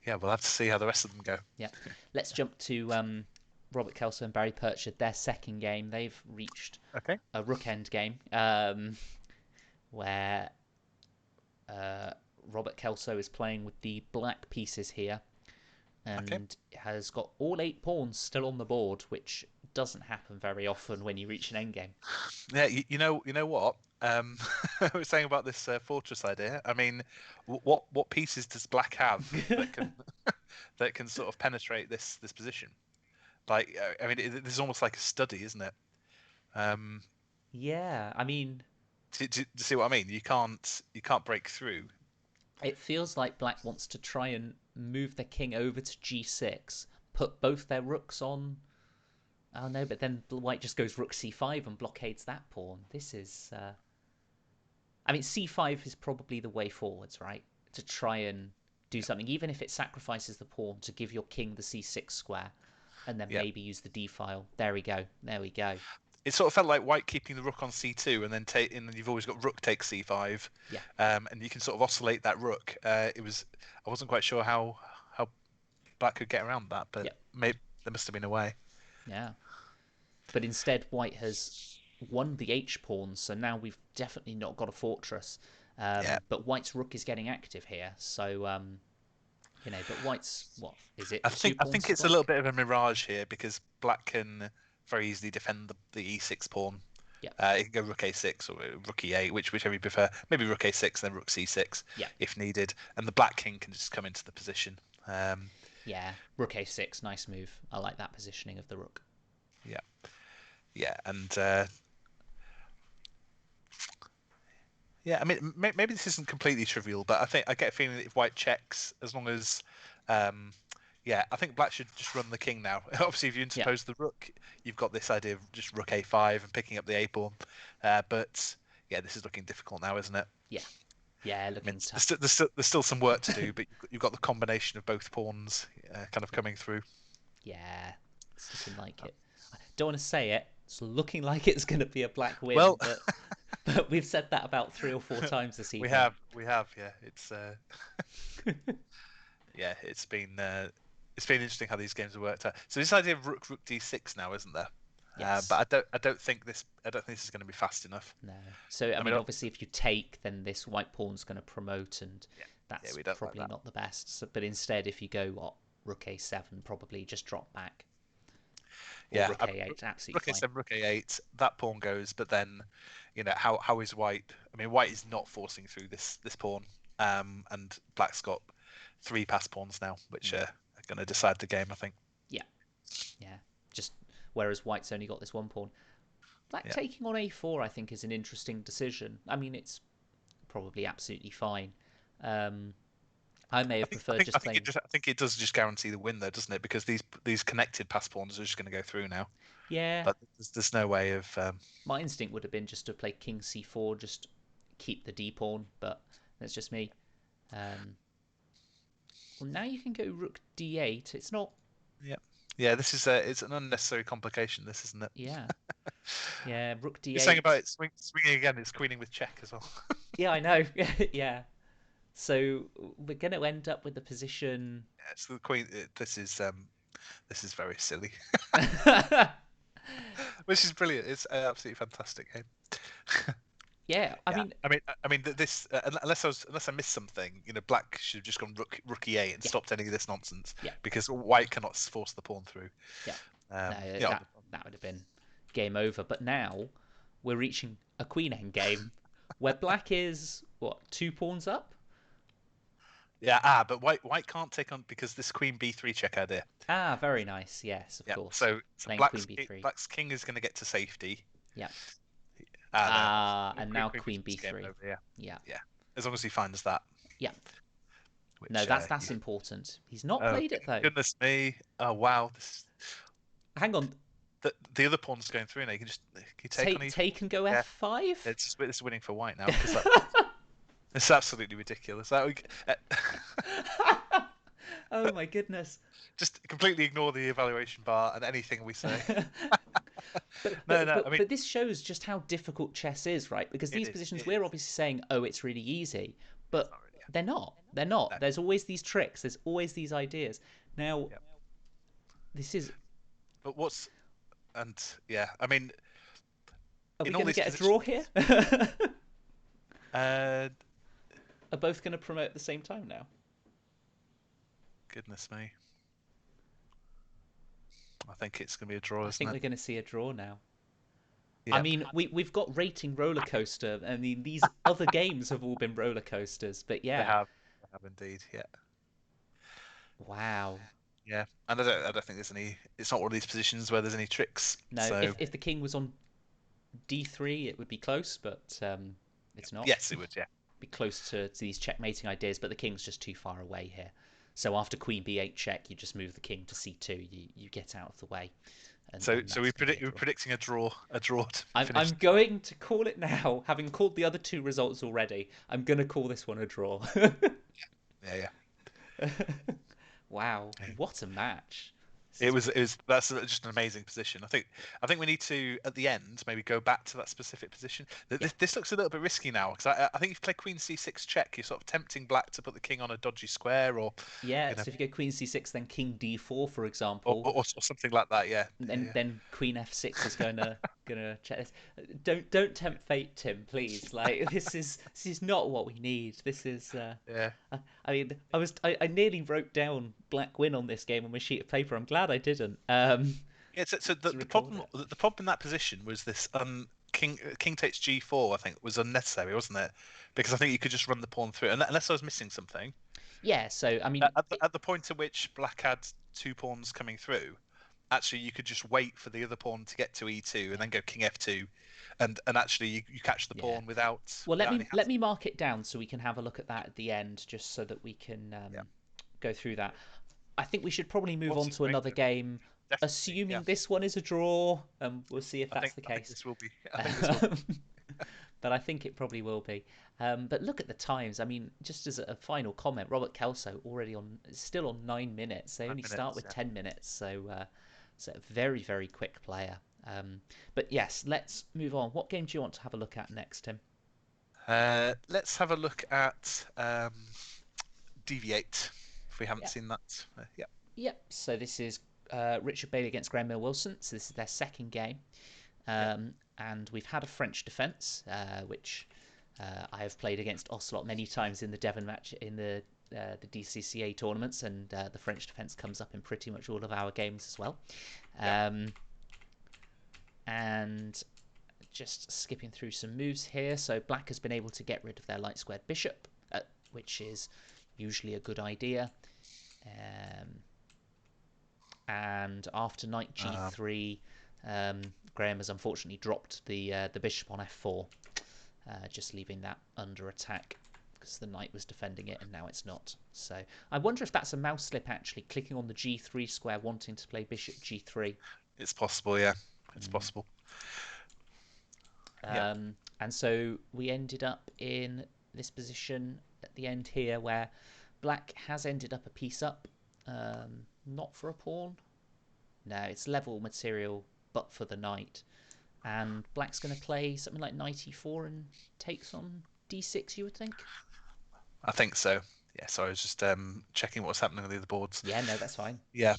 yeah, we'll have to see how the rest of them go. Yeah. Let's jump to Robert Kelso and Barry Purchard, their second game, they've reached Okay. a rook end game where uh, Robert Kelso is playing with the black pieces here Okay. and has got all 8 pawns still on the board, which doesn't happen very often when you reach an endgame. Yeah. You know what? I was saying about this fortress idea. I mean, what pieces does Black have that can that can sort of penetrate this position? Like, I mean, this is almost like a study, isn't it? Um, Yeah, I mean, do you see what I mean? You can't break through. it feels like Black wants to try and move the king over to g6, put both their rooks on. Oh no, but then White just goes rook c5 and blockades that pawn. This is. I mean, c5 is probably the way forwards, right? To try and do something, even if it sacrifices the pawn to give your king the c6 square, and then Yeah. maybe use the d-file. There we go. There we go. It sort of felt like White keeping the rook on c2, and then you've always got rook takes c5, Yeah. and you can sort of oscillate that rook. I wasn't quite sure how Black could get around that, but Yeah. maybe there must have been a way. Yeah. But instead, White has won the h pawn, so now we've definitely not got a fortress. Yeah, But White's rook is getting active here, so but White's what is it? I Two think I pawns think to it's a little black. bit of a mirage here because Black can very easily defend the e6 pawn. Yeah. It can go rook a6 or rook e8, whichever you prefer. Maybe rook a6, then rook c6 Yeah. if needed, and the Black king can just come into the position. Yeah. Rook a6, nice move. I like that positioning of the rook. Yeah, yeah, and yeah. I mean, maybe this isn't completely trivial, but I get a feeling that if White checks, as long as yeah, I think Black should just run the king now. Obviously, if you Yeah. interpose the rook, you've got this idea of just rook a5 and picking up the a pawn. But yeah, this is looking difficult now, isn't it? Yeah. Yeah, I mean, looking there's tough. still, there's still, there's still some work to do, but you've got the combination of both pawns kind of Yeah. coming through. Yeah. It's looking like it. I don't want to say it. It's looking like it's going to be a black win, Well, but we've said that about 3 or 4 times this we evening. have, we have, yeah. Yeah, it's been interesting how these games have worked out. So this idea of rook d6 now, isn't there? But Yes. I don't think this is going to be fast enough. No. So, I I mean, mean, obviously, if you take, then this white pawn's going to promote, and yeah, yeah, that's we don't like probably that. not the best. So, but instead, if you go, what, rook a7, probably just drop back. Or Yeah, rook a8, absolutely rook fine. a7, rook a8, that pawn goes, but then, how is White? I mean, White is not forcing through this pawn, and Black's got 3 pass pawns now, which Mm. are going to decide the game, I think. Yeah. Yeah. Just whereas white's only got this one pawn. Black Yeah, taking on a4, I think, is an interesting decision. I mean, it's probably absolutely fine. Um, I may I have think preferred just playing. I think it does just guarantee the win, though, doesn't it? Because these connected pass pawns are just going to go through now. Yeah, But there's no way of my instinct would have been just to play king c4, just keep the d pawn, but that's just me. Um, well, now you can go rook d8. It's not. yeah, yeah. This is it's an unnecessary complication. This isn't it? Yeah, yeah. Rook You're saying about d8. it swinging again. It's queening with check as well. Yeah, I know. Yeah. So we're going to end up with the position. Yeah, so the queen. This is very silly. Which is brilliant. It's an absolutely fantastic game. Yeah, I Yeah, mean, I mean this unless I missed something, Black should have just gone rook e8 and yeah, stopped any of this nonsense yeah, because White cannot force the pawn through. yeah. No, Yeah, that would have been game over. But now we're reaching a queen end game where black is what 2 pawns up. yeah. But White can't take on because this queen b3 check idea. Ah, very nice. Yes, of Yeah, course. so Playing queen b3. Black's king is going to get to safety. Yeah. No, Ah, and now queen queen b3 's game b3. over. Yeah, Yeah, yeah. As long as he finds that, yeah. No, which that's important. He's not oh played it though. goodness me! Oh wow, Hang on, the other pawn's going through now. Can you take on take and go yeah. f5. It's winning for White now because it's absolutely ridiculous. Oh my goodness. Just completely ignore the evaluation bar and anything we say. But No, but no. I but mean, but this shows just how difficult chess is, right? Because it these is. positions It we're is. obviously saying, oh, it's really easy, It's but not really. they're not. They're not. No. There's always these tricks. There's always these ideas. Now, Yep. this is But what's and yeah, I mean, Are we in all going to these get a draw positions, here? uh, Are both going to promote at the same time now? goodness me, I think it's going to be a draw, I isn't think it? we're going to see a draw now. I Yep, mean, we've got rating roller coaster. I mean, these other games have all been roller coasters, but they yeah, have. They have indeed. Yeah, wow. yeah. And I don't think there's any. It's not one of these positions where there's any tricks. No, So if the king was on d3, it would be close, but it's not. yes, it would. Yeah. Be close to these checkmating ideas, but the king's just too far away here. So after queen b8 check, you just move the king to c2. You get out of the way, So and so that's going to be a we're draw. predicting a draw to finish. I'm going to call it now, having called the other two results already. I'm going to call this one a draw. Yeah, yeah. Wow, Yeah. what a match! This is It was that's just an amazing position. I think we need to at the end maybe go back to that specific position. yeah, This looks a little bit risky now because I think if you play Queen C6 check, you're sort of tempting Black to put the king on a dodgy square or yeah. you know So if you go queen c6, then king d4, for example, or something like that. Yeah, and yeah, then queen f6 is gonna check this. Don't tempt fate, Tim, please. Like this is not what we need. This is. yeah. I mean, I nearly wrote down black win on this game on my sheet of paper. I'm glad I didn't. Yeah, so To record it. the problem in that position was this king takes g4. I think was unnecessary, wasn't it? Because I think you could just run the pawn through, unless I was missing something. Yeah. So I mean, At the point at which black had two pawns coming through, actually you could just wait for the other pawn to get to e2 and yeah, then go king f2, and actually you catch the yeah. pawn Well, without any let hassle. me mark it down so we can have a look at that at the end, just so that we can Yeah. go through that. I think we should probably move What's on a to great another game, definitely. Yeah. assuming this one is a draw. We'll see if that's the I think case. this will be. I think this will be. But I think it probably will be. But look at the times. I mean, just as a final comment, Robert Kelso already on still on 9 minutes. They only start 9 minutes. with Yeah. 10 minutes, so a very quick player. But yes, let's move on. What game do you want to have a look at next, Tim? Let's have a look at Deviate if we haven't Yeah, seen that. Yeah. yep. So this is Richard Bailey against Graham Mill Wilson. So this is their second game. Yeah. And we've had a French defence, which I have played against Ocelot many times in the Devon match in the DCCA tournaments, and the French defence comes up in pretty much all of our games as well. Yeah. And just skipping through some moves here. So Black has been able to get rid of their light squared bishop, which is usually a good idea. And after knight g3, Graham has unfortunately dropped the bishop on f4, just leaving that under attack because the knight was defending it and now it's not. So I wonder if that's a mouse slip actually, clicking on the g3 square, wanting to play bishop g3. It's possible. Yeah. It's possible. Yeah. And so we ended up in this position at the end here where Black has ended up a piece up, not for a pawn. No, it's level material, but for the knight. And Black's going to play something like knight e4 and takes on d6, you would think? I think so. Yeah. So I was just checking what's happening on the other boards. Yeah, no, that's fine. Yeah.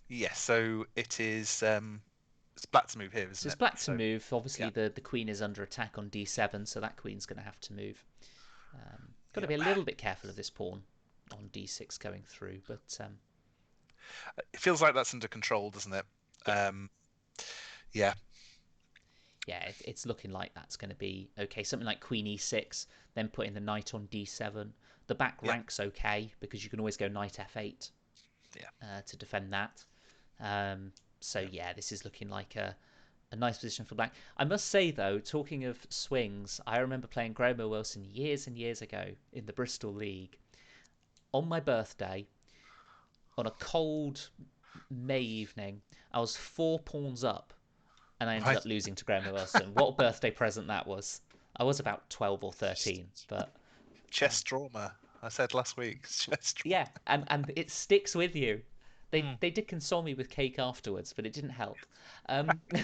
Yeah. So it is. It's black to move here, So isn't it's it? Black to So move. Obviously, yeah. the queen is under attack on d7, so that queen's going to have to move. Got to Yeah. be a little bit careful of this pawn on d6 going through, but It feels like that's under control, doesn't it? yeah, Yeah. yeah, it's looking like that's going to be okay. Something like queen e6, then putting the knight on d7. The back Yeah. rank's okay because you can always go knight f8 Yeah. to defend that. So Yeah. yeah, this is looking like a nice position for Black. I must say though, talking of swings, I remember playing Graham Wilson years and years ago in the Bristol League on my birthday on a cold May evening. I was 4 pawns up and I ended Right. up losing to Graham Wilson. What a birthday present that was! I was about 12 or 13, but Chess trauma. I said last week. Chess trauma. yeah, and it sticks with you. Hmm. They did console me with cake afterwards, but it didn't help. Um, Yeah.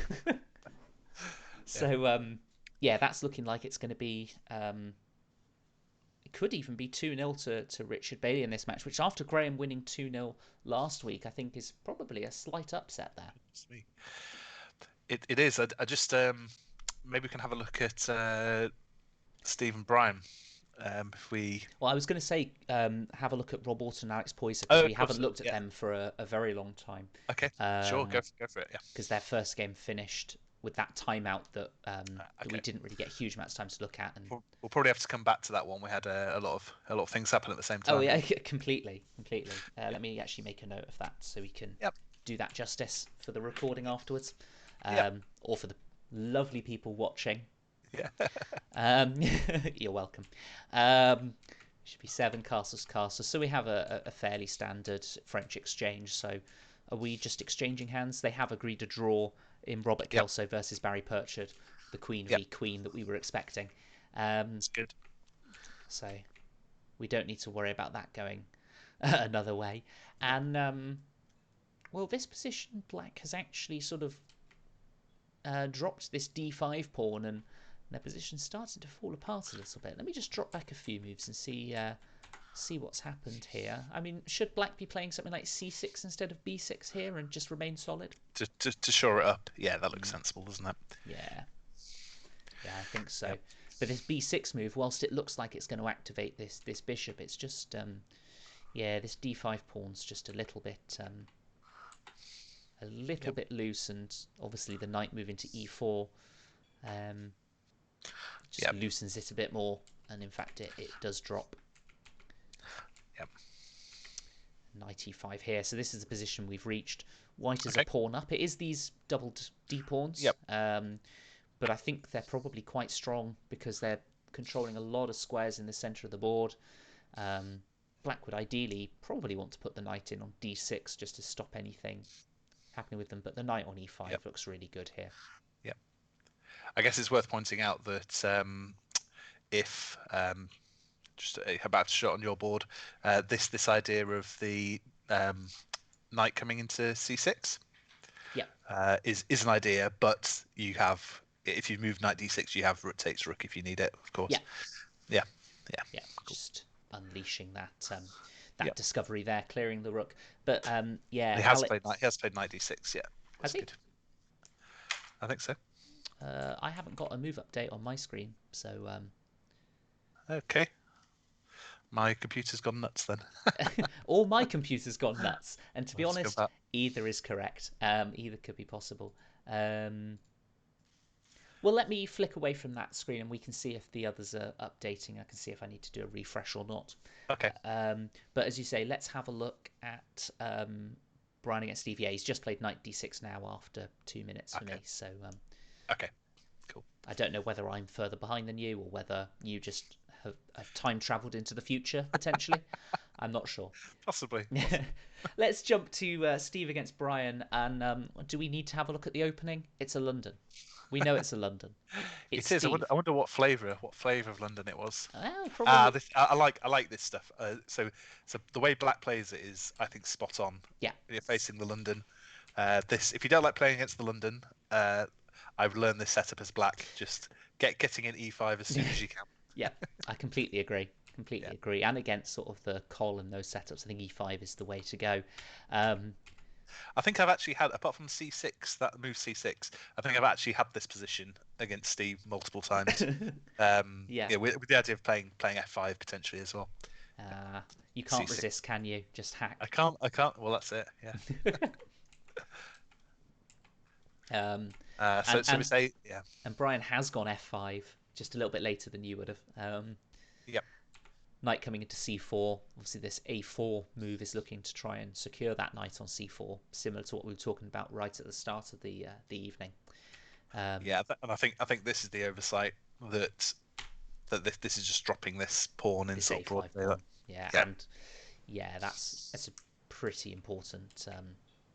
so yeah, that's looking like it's going to be it could even be 2-0 to Richard Bailey in this match, which after Graham winning 2-0 last week, I think is probably a slight upset there. Sweet. It is. I just maybe we can have a look at Stephen Bryan. If we. Well, I was going to say have a look at Rob Orton and Alex Poyser because Oh, we of haven't course. looked at Yeah. them for a very long time. Okay. Sure. Go for it. Yeah. Because their first game finished with that timeout that we Okay. didn't really get huge amounts of time to look at. And We'll probably have to come back to that one. We had a lot of things happen at the same oh time. yeah, completely. Let me actually make a note of that so we can Yep. do that justice for the recording afterwards, Yep. or for the lovely people watching. Yeah. You're welcome. Um, should be seven castles. So we have a fairly standard French exchange. So are we just exchanging hands? They have agreed a draw in Robert Yep. Kelso versus Barry Purchard, the Queen Yep. v Queen that we were expecting. It's good. So we don't need to worry about that going another way. And well, this position, Black has actually sort of dropped this d5 pawn, and their position started to fall apart a little bit. Let me just drop back a few moves and see what's happened here. I mean, should Black be playing something like c6 instead of b6 here and just remain solid? To shore it up. Yeah, that looks sensible, doesn't it? Yeah, I think so. Yep. But this b6 move, whilst it looks like it's going to activate this bishop, it's just yeah, this d5 pawn's just a little bit bit loose, and obviously the knight moving to e4 just loosens it a bit more, and in fact it does drop. Yep. Knight e5 here, so this is the position we've reached. White is a pawn up. It is these doubled d pawns. Yep. But I think they're probably quite strong because they're controlling a lot of squares in the center of the board. Black would ideally probably want to put the knight in on d6 just to stop anything happening with them, but the knight on e5 looks really good here. Yeah, I guess it's worth pointing out that if just about to shot on your board, this idea of the knight coming into c6, is an idea, but you have, if you move knight d6, you have rook takes rook if you need it, of course. Yeah. Cool. Just unleashing that discovery there, clearing the rook. But yeah, he has played knight d6. Yeah, has he? Good. I think so. I haven't got a move update on my screen, so okay. My computer's gone nuts then. Or my computer's gone nuts. And to be honest, either is correct. Either could be possible. Well, let me flick away from that screen and we can see if the others are updating. I can see if I need to do a refresh or not. Okay. But as you say, let's have a look at Brian against Stevie A. He's just played knight d6 now after 2 minutes for me. So okay, cool. I don't know whether I'm further behind than you or whether you just have time travelled into the future, potentially. I'm not sure. Possibly. Let's jump to Steve against Brian. And do we need to have a look at the opening? It's a London. We know it's a London. It is. I wonder what flavour of London it was. Probably. I like this stuff. So the way Black plays it is, I think, spot on. Yeah. You're facing the London. If you don't like playing against the London, I've learned this setup as Black. Just getting in e5 as soon as you can. Yeah, I completely agree. Agree. And against sort of the Col and those setups, I think e5 is the way to go. I think I've actually had, apart from c6, that move c6, I think I've actually had this position against Steve multiple times. With the idea of playing f5 potentially as well. You can't C6. resist, can you? Just hack. I can't. Well, that's it. Yeah. So we say, yeah. And Brian has gone f5 just a little bit later than you would have. Yep. Knight coming into c4. Obviously, this a4 move is looking to try and secure that knight on c4, similar to what we were talking about right at the start of the evening. And I think this is the oversight that this is just dropping this pawn in sort of broad daylight. And that's a pretty important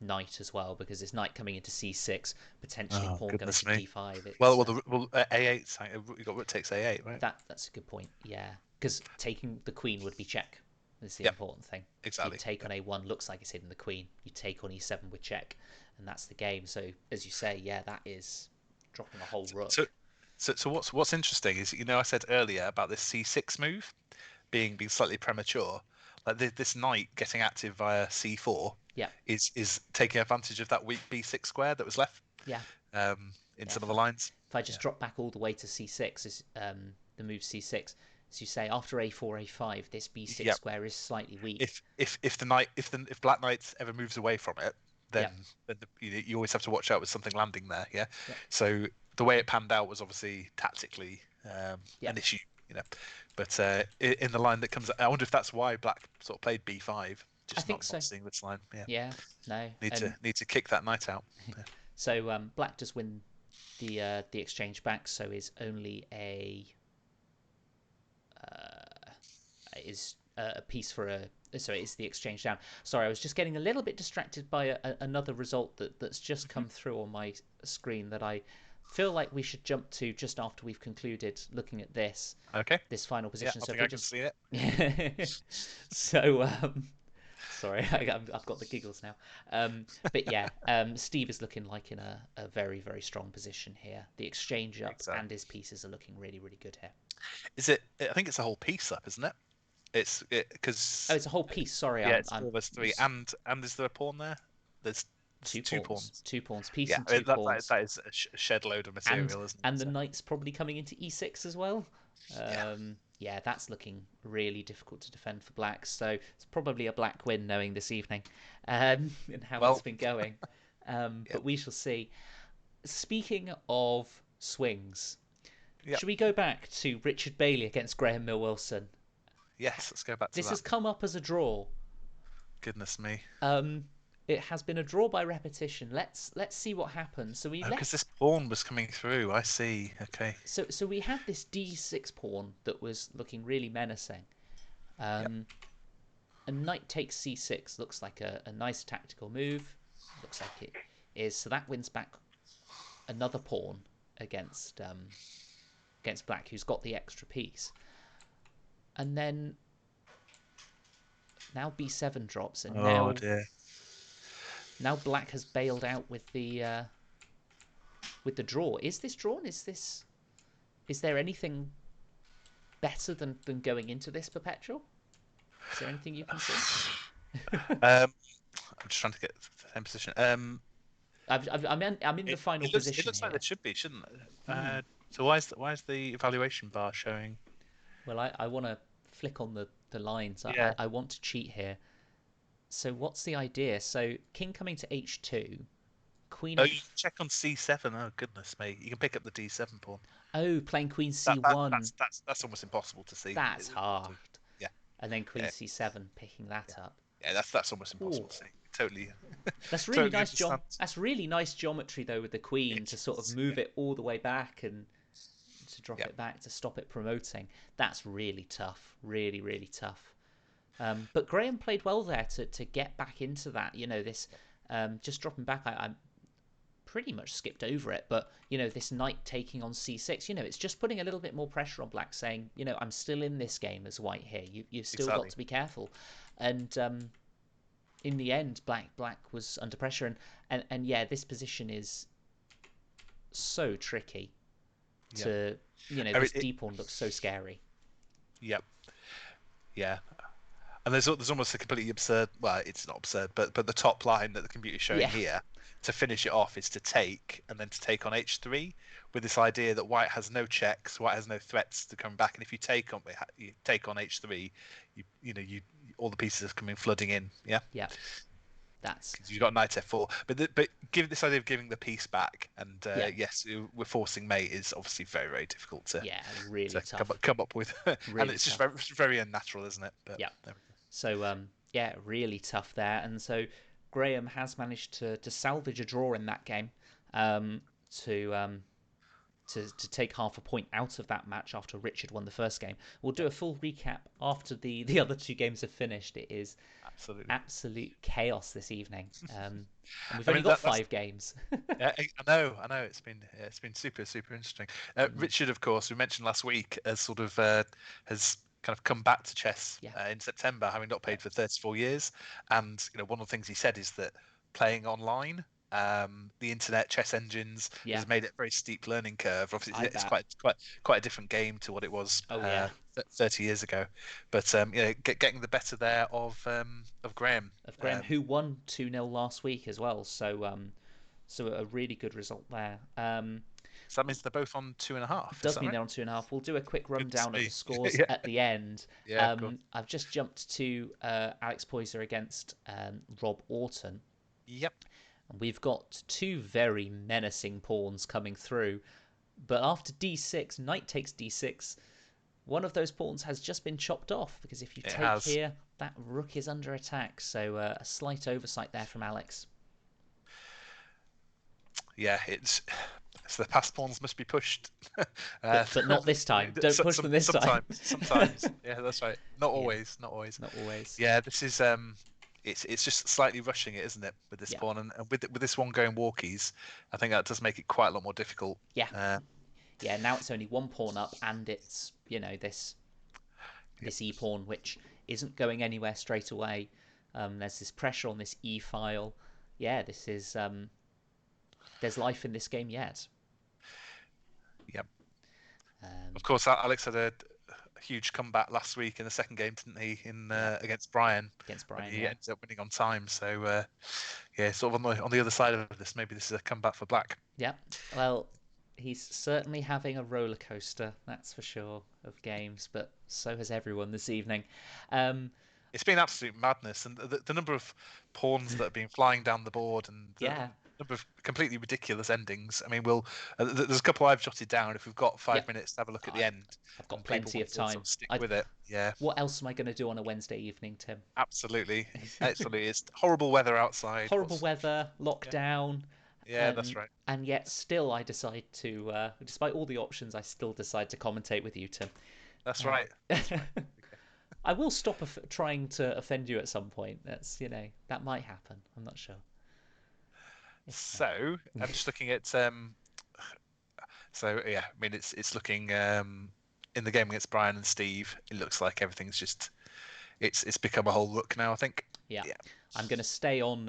knight as well, because it's knight coming into c6, potentially pawn going to d5. Well, a8. You got rook takes a8, right? That's a good point. Yeah, because taking the queen would be check. Is the important thing. Exactly. You take on a1, looks like it's hitting the queen. You take on e7 with check, and that's the game. So as you say, that is dropping a whole rook. So what's interesting is, I said earlier about this c6 move being slightly premature. Like this knight getting active via c4 Yeah, is taking advantage of that weak b6 square that was left yeah, in yeah. some of the lines. If I just Yeah. drop back all the way to c6, is the move c6, as you say, after a4, a5, this b6 Yep. square is slightly weak. If the knight if Black Knight ever moves away from it, then Yep, you always have to watch out with something landing there. Yeah. yep, So the way it panned out was obviously tactically an yep. issue, But in the line that comes, I wonder if that's why Black sort of played b5, I just think not so. seeing this line. Yeah. Yeah, no, Need and to kick that knight out. Yeah. so black does win the exchange back, so is only uh, a piece for a. Sorry, it's the exchange down. Sorry, I was just getting a little bit distracted by another result that's just come through on my screen that I feel like we should jump to just after we've concluded looking at Okay. this final Yeah, position. I So if think we I can just see it. so sorry, I've got the giggles now. But yeah, Steve is looking like in a very, very strong position here. The exchange I up think so. and his pieces are looking really, really good here. Is it? I think it's a whole piece up, isn't it? It's Oh, because it's a whole piece. Sorry, yeah, it's I'm four versus three, and is there a pawn there? There's two two pawns, pawns. two pawns, piece Yeah, and I mean, two pawns, that is a shed load of and material, isn't it? the So, knight's probably coming into e6 as well. yeah, Yeah, that's looking really difficult to defend for black. So it's probably a black win, knowing this evening, and how it's well, been going. yeah, But we shall see. Speaking of swings, yeah, should we go back to Richard Bailey against Graham Mill Wilson? yes. Let's go back to This that. has come up as a draw. Goodness me. Um, it has been a draw by repetition. Let's see what happens. So we Oh, because left. this pawn was coming through. I see. Okay. So we had this d6 pawn that was looking really menacing. Yeah. Um, and knight takes c6 looks like a nice tactical move. Looks like it is. So that wins back another pawn against against black, who's got the extra piece. And then now b7 drops, and Oh dear. now black has bailed out with the draw. Is this drawn? Is there anything better than going into this perpetual? Is there anything you can see? I'm just trying to get the same position. I'm in the final It position looks like here. there should be, shouldn't it? So why is the evaluation bar showing? Well, I want to flick on the lines. Yeah. I want to cheat here. So what's the idea? So king coming to h2, queen Oh, f. you can check on C7. Oh goodness me, you can pick up the D7 pawn. Oh, playing queen That, that c1. that's almost impossible to see. That's hard. Yeah, And then queen yeah, c7, picking that yeah, up. yeah. That's almost impossible Ooh, to see. Totally, that's really totally nice understand. That's really nice geometry though with the queen It to sort of is, move it all the way back and to drop yeah, it back to stop it promoting. That's really tough. Really, really tough. But Graham played well there to get back into that. This just dropping back. I pretty much skipped over it, but this knight taking on c6. It's just putting a little bit more pressure on black, saying, I'm still in this game as white here. You've still got exactly. to be careful. And in the end, black was under pressure, and yeah, this position is so tricky. Yeah, To I mean, this d pawn looks so scary. yeah, yeah. And there's almost a completely absurd. Well, it's not absurd, but the top line that the computer's showing Yeah, here to finish it off is to take and then to take on h3 with this idea that white has no checks, white has no threats to come back, and if you take on h3, you all the pieces are coming flooding in. Yeah, yeah, that's because you've got knight f4. But give this idea of giving the piece back, and yeah, yes, we're forcing mate is obviously very very difficult yeah, really to tough, come up with, and really it's just tough. very unnatural, isn't it? But Yeah. there we go. So yeah, really tough there. And so Graham has managed to salvage a draw in that game, um, to um, to take half a point out of that match after Richard won the first game. We'll do Yep, a full recap after the other two games have finished. It is absolutely. absolute chaos this evening, and we've I only mean got that's 5 games. yeah, I know. It's been super interesting. Mhm. Richard, of course, we mentioned last week, as sort of has kind of come back to chess Yeah, in September, having not yeah, played for 34 years. And one of the things he said is that playing online, the internet chess engines yeah. has made it a very steep learning curve. Obviously, I it's bet. quite a different game to what it was Oh yeah. 30 years ago. But getting the better there of Graham. Of Graham, who won 2-0 last week as well. So a really good result there. So that means they're both on 2.5. Is Does that mean right? they're on 2.5. We'll do a quick Goodness rundown of me. the scores Yeah, at the end. yeah, of course. I've just jumped to Alex Poyser against Rob Orton. Yep. And we've got two very menacing pawns coming through. But after d6, knight takes d6, one of those pawns has just been chopped off because if you It take has. here, that rook is under attack. So a slight oversight there from Alex. Yeah, it's so the pass pawns must be pushed. But not this time. Don't push them this time. sometimes. Yeah, that's right. Not Yeah, always, not always. not always. Yeah, this is it's just slightly rushing it, isn't it, with this Yeah, pawn and with this one going walkies, I think that does make it quite a lot more difficult. yeah, Uh, yeah. Now it's only one pawn up, and it's yeah, this e pawn which isn't going anywhere straight away. There's this pressure on this e file. Yeah, this is there's life in this game yet. yeah. Um, Of course, Alex had a huge comeback last week in the second game, didn't he, in yeah, against Brian against when Brian. he Yeah, ended up winning on time. So yeah, sort of on the other side of this, maybe this is a comeback for Black. yeah. Well, he's certainly having a roller coaster, that's for sure, of games. But so has everyone this evening. Um, It's been absolute madness, and the number of pawns that have been flying down the board, and the yeah, number of completely ridiculous endings. I mean, there's a couple I've jotted down. If we've got yeah. 5 minutes to have a look at the I've end, I've got and people plenty want of to sort time. of stick I with it, yeah, What else am I going to do on a Wednesday evening, Tim? absolutely, absolutely. It's horrible weather outside. Horrible What's weather, yeah, lockdown, yeah, that's right. and yet still I decide to, despite all the options, I still decide to commentate with you, Tim. That's right. Uh, That's right. Okay. I will stop trying to offend you at some point. That's that might happen. I'm not sure. If So I'm just looking at So yeah, I mean it's looking in the game against Brian and Steve. It looks like everything's just it's become a whole look now. I think. Yeah, Yeah. I'm going to stay on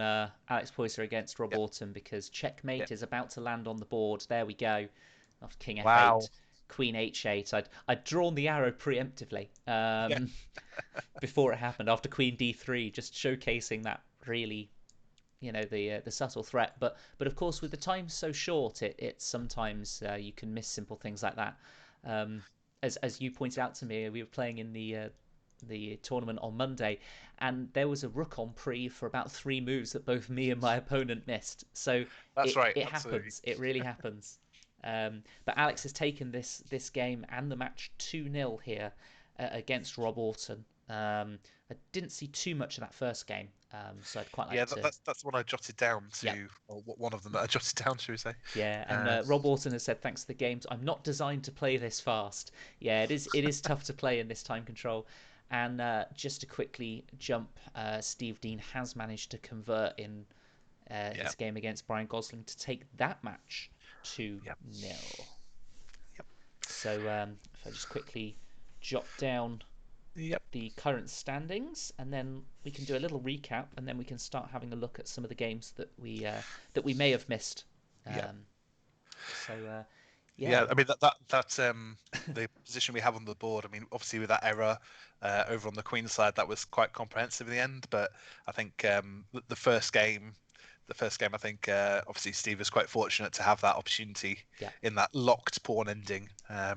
Alex Poyser against Rob Yep. Orton because checkmate Yep. is about to land on the board. There we go. After King Wow. F8, Queen H8. I'd drawn the arrow preemptively Yeah. before it happened. After Queen D3, just showcasing that really, the subtle threat. But of course, with the time so short, it sometimes you can miss simple things like that. Um, as you pointed out to me, we were playing in the tournament on Monday, and there was a rook on pre for about 3 moves that both me and my opponent missed. So That's it right. it Absolutely. happens. It really happens. But Alex has taken this game and the match 2-0 here against Rob Orton. I didn't see too much of that first game, so I'd quite Yeah, like to. that's what I jotted down Yeah, to, or one of them that I jotted down, should we say? yeah, and Uh, Rob Orton has said thanks to the games, I'm not designed to play this fast. Yeah, it is tough to play in this time control. And just to quickly jump, Steve Dean has managed to convert in yeah. his game against Brian Gosling to take that match 2-0. Yep. Yep. So if I just quickly jot down Yep. the current standings, and then we can do a little recap, and then we can start having a look at some of the games that we may have missed. Yep. So yeah, Yeah, I mean that the position we have on the board. I mean, obviously with that error over on the Queen side, that was quite comprehensive in the end. But I think the first game, I think obviously Steve was quite fortunate to have that opportunity yeah, in that locked pawn ending.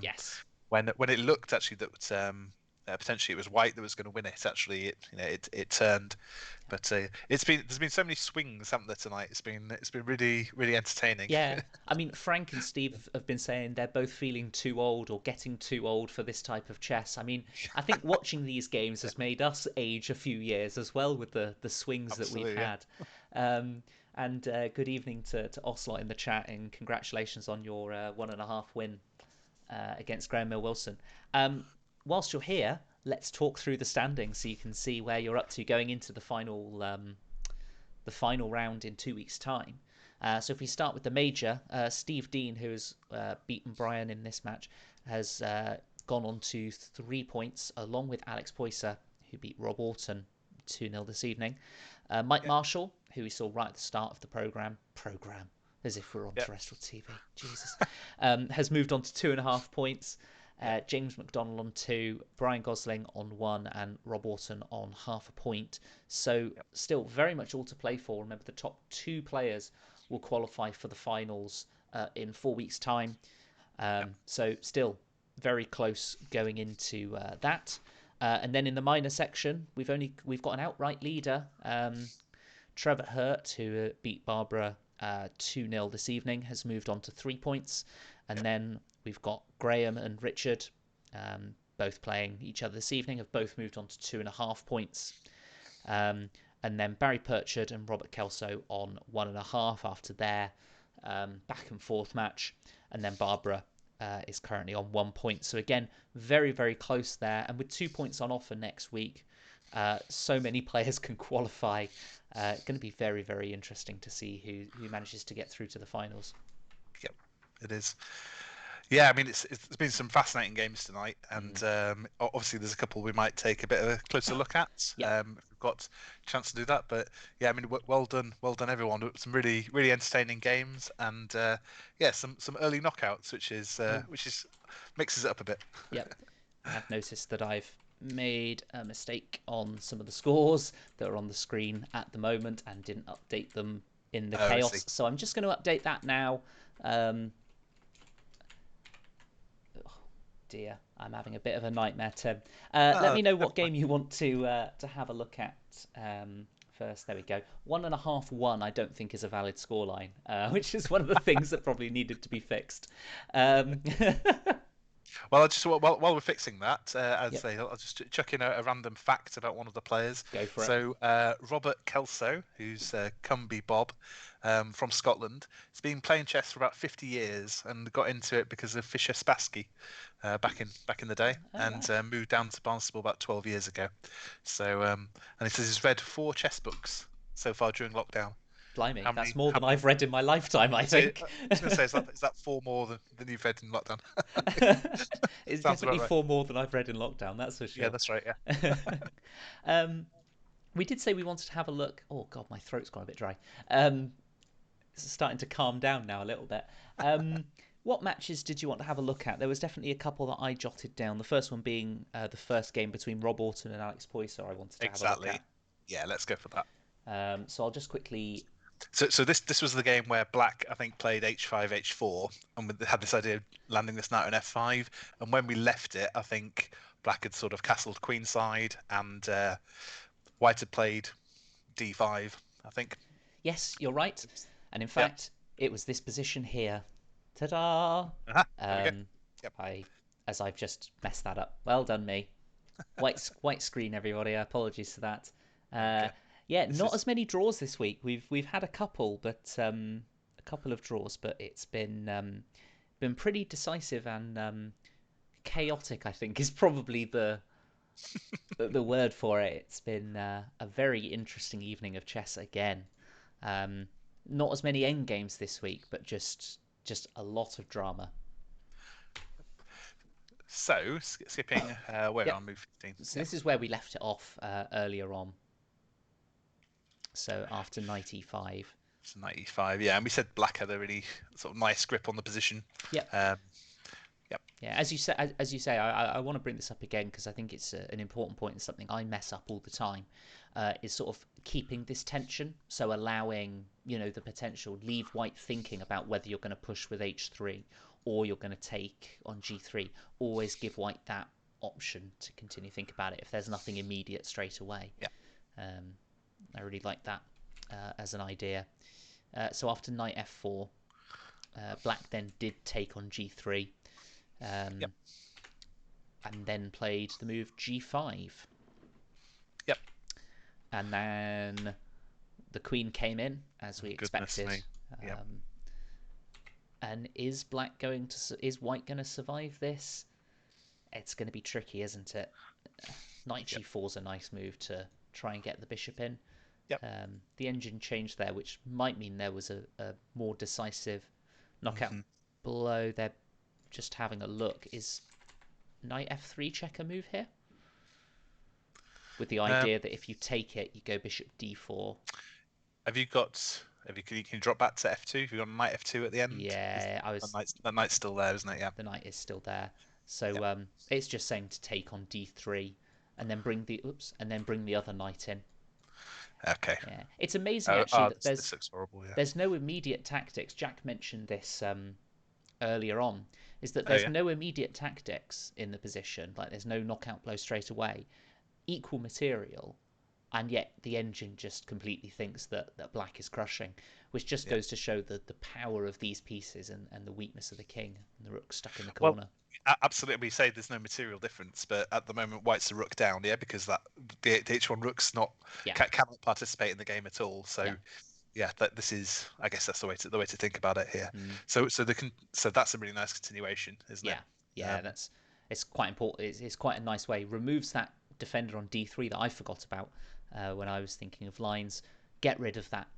yes, When it looked actually that potentially it was White that was going to win it. Actually, it turned. But there's been so many swings, haven't there, tonight? It's been really really entertaining. yeah. I mean, Frank and Steve have been saying they're both feeling too old or getting too old for this type of chess. I mean, I think watching these games has made us age a few years as well with the swings that we've Absolutely, yeah. had. And good evening to Ocelot in the chat, and congratulations on your 1.5 win against Graham Mill Wilson. Whilst you're here, let's talk through the standings so you can see where you're up to going into the final round in 2 weeks' time. So if we start with the major, Steve Dean, who has beaten Brian in this match, has gone on to 3 points, along with Alex Poyser, who beat Rob Orton 2-0 this evening. Mike Yeah, Marshall, who we saw right at the start of the program, as if we're on yeah, terrestrial TV, Jesus, has moved on to 2.5 points. Yep. James McDonald on 2, Brian Gosling on 1, and Rob Orton on half a point. So Yep. still very much all to play for. Remember, the top 2 players will qualify for the finals in 4 weeks' time. Yep. So still very close going into that. And then in the minor section, we've got an outright leader, Trevor Hurt, who beat Barbara 2-0 this evening, has moved on to 3 points. And Yep. then we've got Graham and Richard, both playing each other this evening, have both moved on to 2.5 points. And then Barry Purchard and Robert Kelso on 1.5 after their back and forth match. And then Barbara is currently on 1 point. So again, very, very close there. And with 2 points on offer next week, so many players can qualify. Going to be very, very interesting to see who manages to get through to the finals. Yep. It is. Yeah, I mean, it's been some fascinating games tonight, and obviously there's a couple we might take a bit of a closer look at. Yep. If we've got a chance to do that. But yeah, I mean, well done, everyone. Some really, really entertaining games, and yeah, some early knockouts, which is mixes it up a bit. Yep. I have noticed that I've made a mistake on some of the scores that are on the screen at the moment and didn't update them in the Oh, I see. chaos. So I'm just going to update that now. Oh dear, I'm having a bit of a nightmare, Tim. Let me know what game you want to have a look at first. There we go. 1.5-1. I don't think is a valid scoreline, which is one of the things that probably needed to be fixed. Well, while we're fixing that, I'd Yep, say I'll just chuck in a random fact about one of the players. go for it. So Robert Kelso, who's Cumbie Bob from Scotland, has been playing chess for about 50 years and got into it because of Fischer Spassky back in the day, Oh and wow, moved down to Barnstable about 12 years ago. So and he says he's read 4 chess books so far during lockdown. blimey, How that's many? more than I've read in my lifetime, I I think. was going to say, is that 4 more than you've read in lockdown? It's Sounds about definitely right. 4 more than I've read in lockdown, that's for Yeah, sure. that's right. Yeah. um, we did say we wanted to have a look. Oh god, my throat's gone a bit dry. Um, it's starting to calm down now a little bit. Um, what matches did you want to have a look at? There was definitely a couple that I jotted down. The first one being the first game between Rob Orton and Alex Poyser. I wanted to have a look Exactly. at. Yeah, let's go for that. So I'll just quickly. So this was the game where Black, I think, played H5 H4, and we had this idea of landing this knight on F5. And when we left it, I think Black had sort of castled queenside, and White had played D5. I think. Yes, you're right. And in Yep. fact, it was this position here. Ta-da! Uh-huh. There we go. Um, Yep. I, as I've just messed that up. Well done, me. White screen, everybody. Apologies for that. Uh, Okay. yeah, This not is as many draws this week. We've had a couple, but a couple of draws, but it's been pretty decisive and chaotic. I think is probably the word for it. It's been a very interesting evening of chess again. Um, not as many end games this week, but just a lot of drama. so skipping. Where Yep. on move 15? So Yep. this is where we left it off earlier on. So after knight e5. It's 95. Yeah, and we said Black had a really sort of nice grip on the position. Yep. Um, yep. Yeah, as you say, I want to bring this up again because I think it's an important point and something I mess up all the time. Is sort of keeping this tension, so allowing the potential, leave White thinking about whether you're going to push with h3 or you're going to take on g3. Always give White that option to continue think about it if there's nothing immediate straight away. Yeah. Um, I really like that as an idea. So after knight f4, Black then did take on g3. Yep. Um, and then played the move g5. Yep. And then the queen came in as we Goodness expected. me. Yep. And is White going to survive this? It's going to be tricky, isn't it? Knight Yep. g4 is a nice move to try and get the bishop in. Yep. The engine changed there, which might mean there was a more decisive knockout blow. They're just having a look. Is knight f3 check a move here? With the Um, idea that if you take it, you go bishop d4. have you got? Can you drop back to F2? Have you got knight F2 at the end? Yeah, That knight's still there, isn't it? Yeah. the knight is still there. Yeah. So it's just saying to take on d3, and then bring the other knight in. Okay. Yeah, it's amazing actually that This looks horrible. Yeah. there's no immediate tactics. Jack mentioned this earlier on, is that Oh there's yeah. no immediate tactics in the position. Like there's no knockout blow straight away. Equal material, and yet the engine just completely thinks that black is crushing, which just Yeah. goes to show the power of these pieces and the weakness of the king and the rook stuck in the Well, corner. absolutely. We say there's no material difference, but at the moment, White's a rook down, yeah, because the H1 rook's not Yeah, cannot participate in the game at all. yeah, So yeah, that this is, I guess that's the way to think about it here. mm, So that's a really nice continuation, isn't it? yeah, yeah. Um, That's it's quite important. It's quite a nice way. Removes that defender on d3 that I forgot about when I was thinking of lines. Get rid of that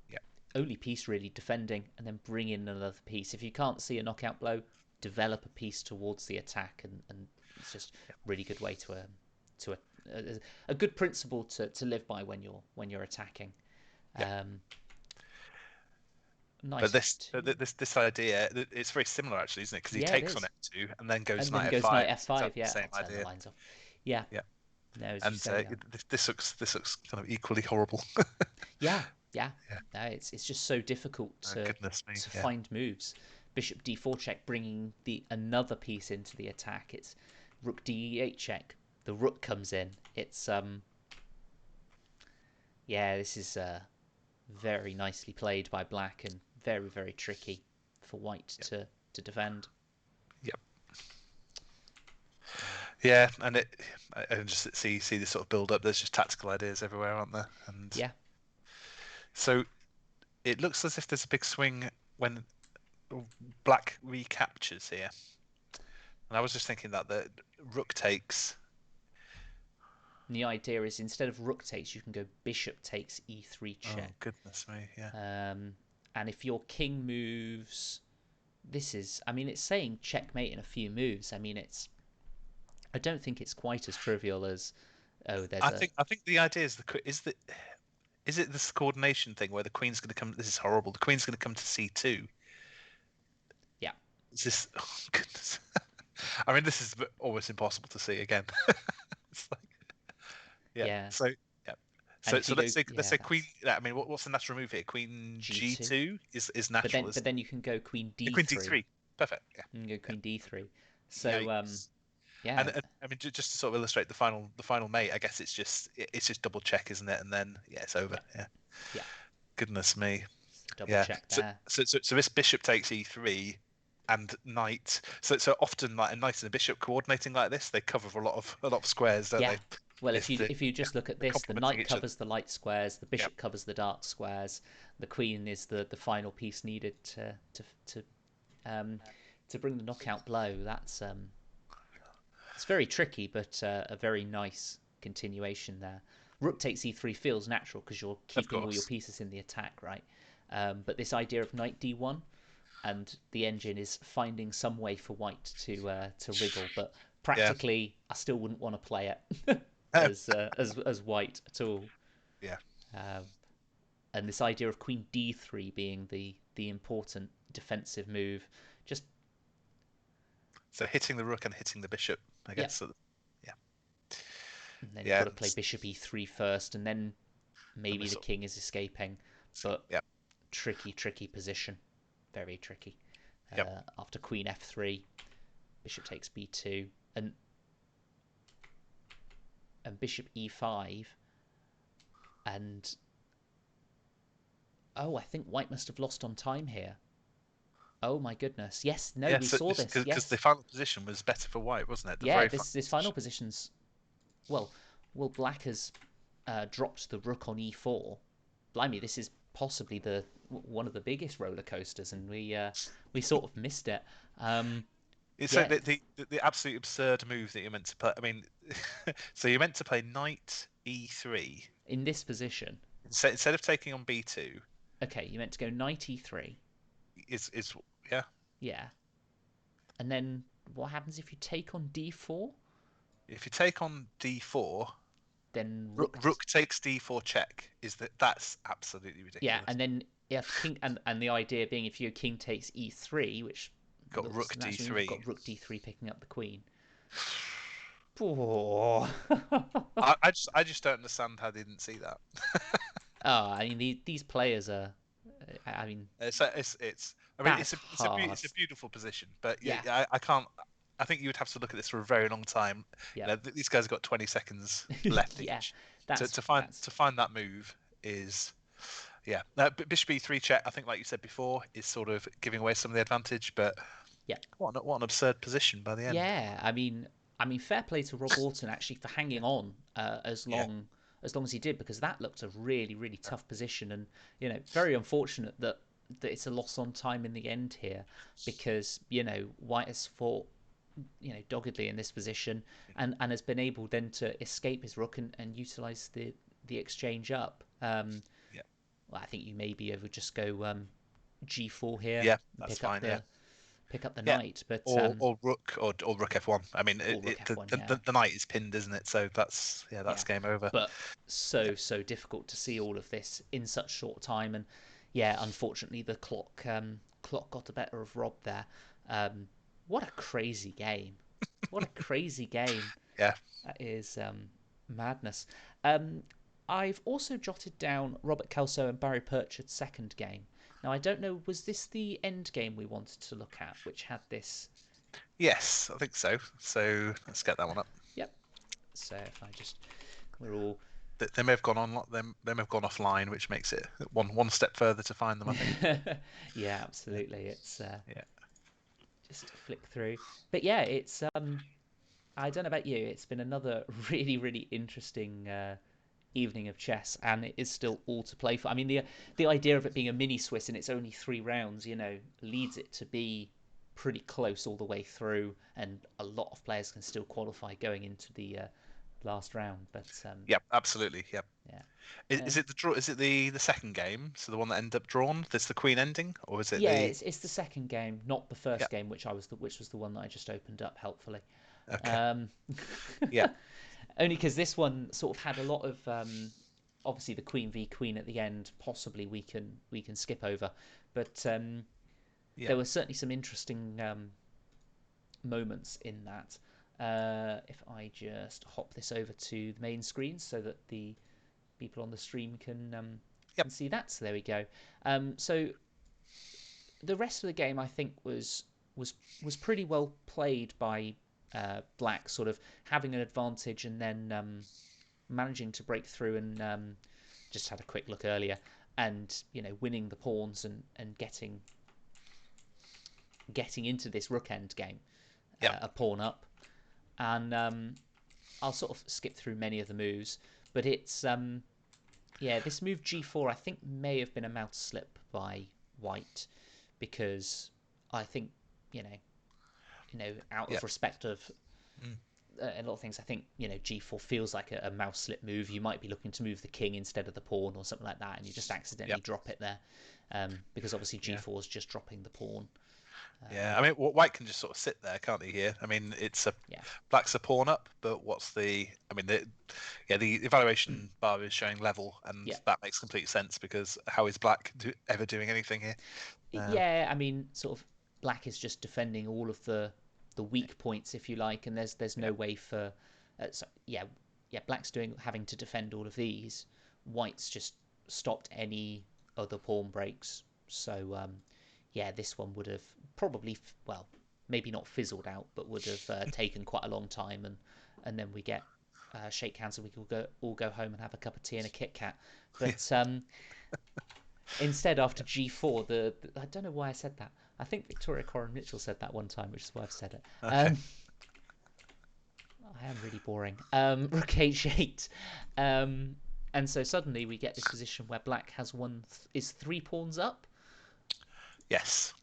yeah, only piece really defending, and then bring in another piece. If you can't see a knockout blow, develop a piece towards the attack, and it's just yeah. really good way to a good principle to live by when you're attacking. Yeah. Um, But Knight f2. this idea, it's very similar actually, isn't it? Because he Yeah, it takes on is. F2 and then goes And then knight goes knight F5. It's f5. exactly the Yeah, same I'll turn the idea. lines off. Yeah, Yeah. no, as you And say that. this looks kind of equally horrible. Yeah, yeah. Yeah. No, it's just so difficult Oh, goodness me. to Yeah. find moves. Bishop d4 check, bringing the another piece into the attack. It's rook d8 check. The rook comes in. It's yeah, this is very nicely played by black and very tricky for white Yeah. to defend. Yep. Yeah, and I just see this sort of build up. There's just tactical ideas everywhere, aren't there? And Yeah, so it looks as if there's a big swing when black recaptures here. And I was just thinking that the rook takes. and the idea is instead of rook takes, you can go bishop takes e3 Oh check. goodness me, yeah. And if your king moves, this is, I mean, it's saying checkmate in a few moves. I mean, I don't think it's quite as trivial as, oh, there's a, I think the idea is it this coordination thing where the queen's going to come? This is horrible. The queen's going to come to c2. yeah, Is this? Oh, goodness. I mean, this is almost impossible to see again. It's like, yeah. yeah. So yeah. And So if you go, let's yeah, say queen. that's I mean, what's the natural move here? Queen g2. g2 is natural, But isn't then you can go queen it? Queen d3. d3. Perfect. Yeah. You can go Yeah. queen d3. So Yikes. yeah, And I mean, just to sort of illustrate the final mate, I guess it's just double check, isn't it? And then yeah, it's over. yeah, Yeah. yeah. Goodness me. It's a double Yeah. check So there. this bishop takes e3 and knight. So often like a knight and a bishop coordinating like this, they cover a lot of squares, don't Yeah. they? Well, It's if you just look at they're this, the complementing knight each other. covers the light squares, the Yeah. bishop covers the dark squares, the queen is the final piece needed um to bring the knockout blow. That's it's very tricky, but a very nice continuation there. Rook takes e3 feels natural because you're Of keeping all your course. pieces in the attack, right? But this idea of knight d1 and the engine is finding some way for white to wriggle, but Yeah. practically, I still wouldn't want to play it as white at all. Yeah. Um, and this idea of queen d3 being the important defensive move, just So hitting the rook and hitting the bishop, I yeah. guess. So, yeah. And then you've Yeah. got to play bishop e3 first, and then And maybe this the sort king is escaping, of, but yeah. tricky position, very tricky. Yep. After queen f3, bishop takes b2, and bishop e5, and oh, I think white must have lost on time here. Oh my goodness. Yes, no, Yeah. we So saw this. because the Yes. final position was better for white, wasn't it? The Yeah, very final this final position. position's well, black has dropped the rook on e4. Blimey, this is possibly the one of the biggest roller coasters, and we sort of missed it. It's like Yeah, the absolute absurd move that you're meant to play. I mean, so you're meant to play knight e3 in this position. instead of taking on b2. Okay, you meant to go knight e3. Is yeah. Yeah, and then what happens if you take on d4? If you take on d4, Then rook takes d4 check. That's absolutely yeah, ridiculous. and then if king and the idea being if your king takes e3, which Got rook And that's when you've d3. got rook d3 picking up the queen. Oh, I just don't understand how they didn't see that. I mean these players are. I mean It's. I mean, that's hard. it's a beautiful position, but yeah, Yeah, I can't. I think you would have to look at this for a very long time. yeah, These guys have got 20 seconds left yeah. each. To That's to find that's to find that move is yeah. Bishop e3 check. I think, like you said before, is sort of giving away some of the advantage. But yeah. what an absurd position by the end. Yeah, I mean, fair play to Rob Orton actually for Yeah, hanging on yeah, as long as he did because that looked a really really tough position and very unfortunate that it's a loss on time in the end here because White has fought doggedly in this position and has been able then to escape his rook and utilize the exchange up. yeah, Well, I think you maybe over just go g4 here yeah. and That's fine. Yeah, pick up the yeah. knight, but Or rook or rook f1. I mean, or rook f1, yeah. the knight is pinned, isn't it? So that's Yeah, game over. but Yeah, so difficult to see all of this in such short time, and yeah, unfortunately the clock got the better of Rob there. Um, what a crazy game! What a crazy game! yeah. That is madness. Um, I've also jotted down Robert Kelso and Barry Purchard's second game. Now I don't know, was this the end game we wanted to look at, which had this? Yes, I think so. So let's get that one up. Yep. So if I just we're all They may have gone on. They may have gone offline, which makes it one step further to find them. I think. yeah, Yeah, absolutely. It's yeah, just flick through. But yeah, it's I don't know about you, it's been another really really interesting evening of chess, and it is still all to play for. I mean, the idea of it being a mini Swiss and it's only 3 rounds, leads it to be pretty close all the way through, and a lot of players can still qualify going into the last round. But yeah. Absolutely. Yeah. yeah. Is it the draw? Is it the second game? So the one that ended up drawn. This the queen ending, or is it Yeah, the? it's the second game, not the Yeah. first game, which was the one that I just opened up helpfully. Okay. Um, Yeah. only because this one sort of had a lot of obviously the queen v queen at the end. Possibly we can skip over, but Yeah. there were certainly some interesting moments in that. If I just hop this over to the main screen so that the people on the stream Yep. can see that. So there we go. So the rest of the game I think was was pretty well played by Black, sort of having an advantage and then managing to break through and just had a quick look earlier and winning the pawns and getting into this rook end game Yep. a pawn up and I'll sort of skip through many of the moves, but it's yeah, this move g4 I think may have been a mouse slip by White because I think you know out Yep. of respect of Mm. a lot of things, I think g4 feels like a mouse slip move. You might be looking to move the king instead of the pawn or something like that, and you just accidentally Yep. drop it there because obviously Yeah. g4 is just dropping the pawn. Yeah. I mean, White can just sort of sit there, can't he? Here. I mean, it's a Yeah, black's a pawn up, but what's the? I mean, the evaluation bar is showing level, and yeah, that makes complete sense because how is black ever doing anything here? Um, yeah. I mean, sort of black is just defending all of the weak points, if you like, and there's yeah. no way for yeah, black's doing having to defend all of these. White's just stopped any other pawn breaks. So yeah, this one would have probably well maybe not fizzled out, but would have taken quite a long time, and then we get shake hands and we could all go home and have a cup of tea and a Kit Kat. But instead, after G4, I don't know why I said that. I think Victoria Coren Mitchell said that one time, which is why I've said it. Okay. I am really boring. Rook H8. And so suddenly we get this position where black has is 3 pawns up, Yes.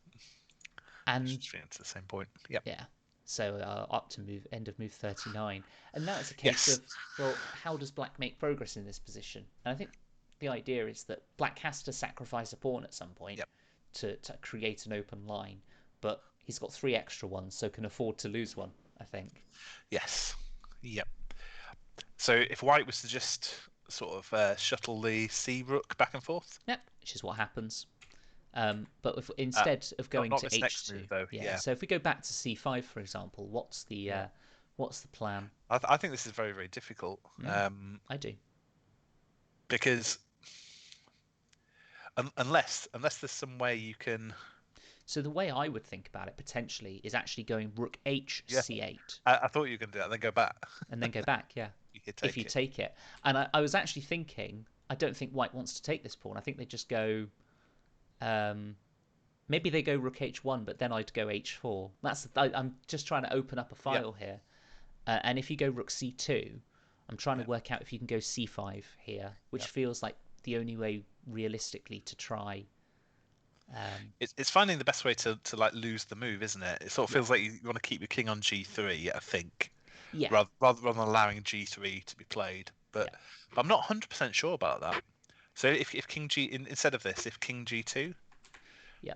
and Straight into the same point. Yep. yeah, so up to end of move 39. And now it's a case Yes. of, well, how does black make progress in this position? And I think the idea is that black has to sacrifice a pawn at some point Yep. to create an open line, but he's got 3 extra ones, so can afford to lose one, I think. Yes. Yep. So if White was to just sort of shuttle the C rook back and forth. Yep, which is what happens. But if, Uh, instead of not going not to this next h2, move though. yeah. Yeah, So if we go back to c5, for example, yeah. what's the plan? I think this is very very difficult. Mm, I do. Because unless there's some way you can. So the way I would think about it potentially is actually going rook h Yeah, c8 I thought you were going to do that. Then go back. and then go back. Yeah, You could if you take it. take it. And I was actually thinking, I don't think White wants to take this pawn. I think they just go. Um, Maybe they go rook h1, but then I'd go h4. I'm just trying to open up a Yeah, file here. And if you go rook c2, I'm trying to yeah. work out if you can go c5 here, Yeah. which feels like the only way realistically to try. It's finding the best way to like lose the move, isn't it? It sort of Yeah, feels like you want to keep your king on g3, I think, yeah, rather than allowing g3 to be played. yeah, But I'm not 100% sure about that. So if king g instead of this, if king g2, yeah.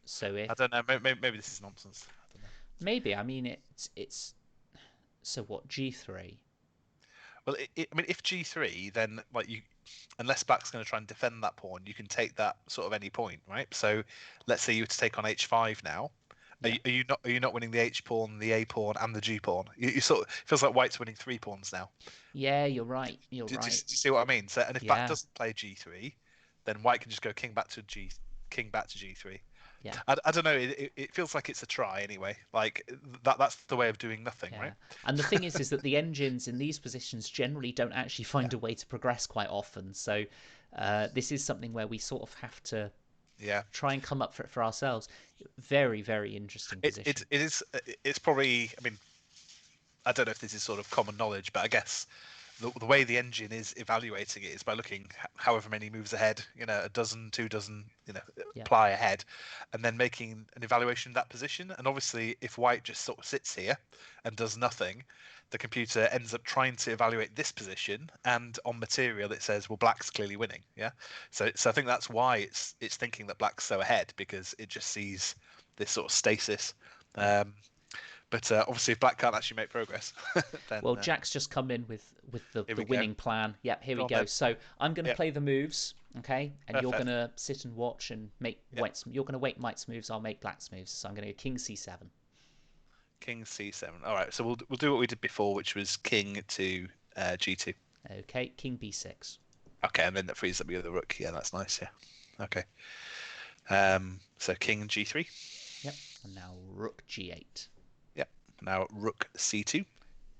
So I if don't know. Maybe this is nonsense. I don't know. maybe I mean it's so what g3? Well, I mean, if g3, then like you, unless black's going to try and defend that pawn, you can take that sort of any point, right? So let's say you were to take on h5 now. Yeah, Are you not winning the h pawn, the a pawn, and the g pawn? You sort of feels like white's winning 3 pawns now. yeah. You're right. You're Do right. you see what I mean? So, and if black Yeah, doesn't play g3, then white can just go king back to g3. yeah. I don't know. It feels like it's a try anyway. Like that's the way of doing nothing, Yeah, right? and the thing is that the engines in these positions generally don't actually Yeah, find a way to progress quite often. So this is something where we sort of have to yeah. try and come up for it for ourselves. Very, very interesting position. It is. It's probably. I mean, I don't know if this is sort of common knowledge, but I guess the way the engine is evaluating it is by looking however many moves ahead, a dozen, 2 dozen, Yeah, ply ahead, and then making an evaluation of that position. And obviously, if white just sort of sits here and does nothing, the computer ends up trying to evaluate this position, and on material it says, well, black's clearly winning. Yeah, so I think that's why it's thinking that black's so ahead, because it just sees this sort of stasis. yeah. But obviously, if black can't actually make progress, then Well, Jack's just come in with here the we go. winning plan. Yep, here we Go on go. then. So I'm going to Yep, play the moves, okay, and you're going perfect. to sit and watch and make Yep. white's. You're going to wait white's moves. I'll make black's moves. So I'm going to go king c7. King c7. All right, so we'll do what we did before, which was king to g2. Okay, king b6. Okay, and then that frees up the other rook. Yeah, that's nice. Yeah. Okay. So king g3. Yep, and now rook g8. Yep. Now rook c2.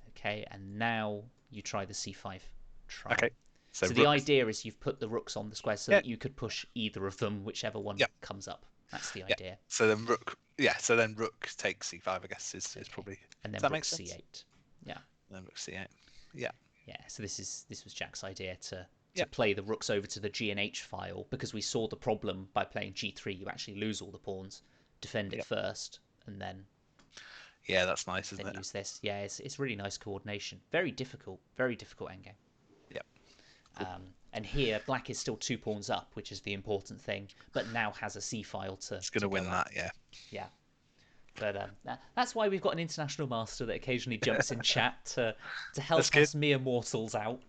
Okay, and now you try the c5 try. Okay. So So the rook. idea is you've put the rooks on the square so Yeah. that you could push either of them, whichever one Yeah. comes up. That's the Yeah. idea. So then rook. Yeah. So then rook takes c5. I guess is Okay, probably. and Does then that rook make sense? c8. Yeah, Then rook c8. Yeah. yeah. So this was Jack's idea to Yeah. play the rooks over to the G and H file because we saw the problem by playing g3. You actually lose all the pawns. Defend it Yeah. first, and Yeah. That's nice, isn't then it? use this. Yeah, it's really nice coordination. Very difficult endgame. Yeah. Cool. And here, black is still 2 pawns up, which is the important thing, but now has a c file It's gonna to win go at. that. Yeah. Yeah, but that's why we've got an international master that occasionally jumps in chat to That's help good. us mere mortals out.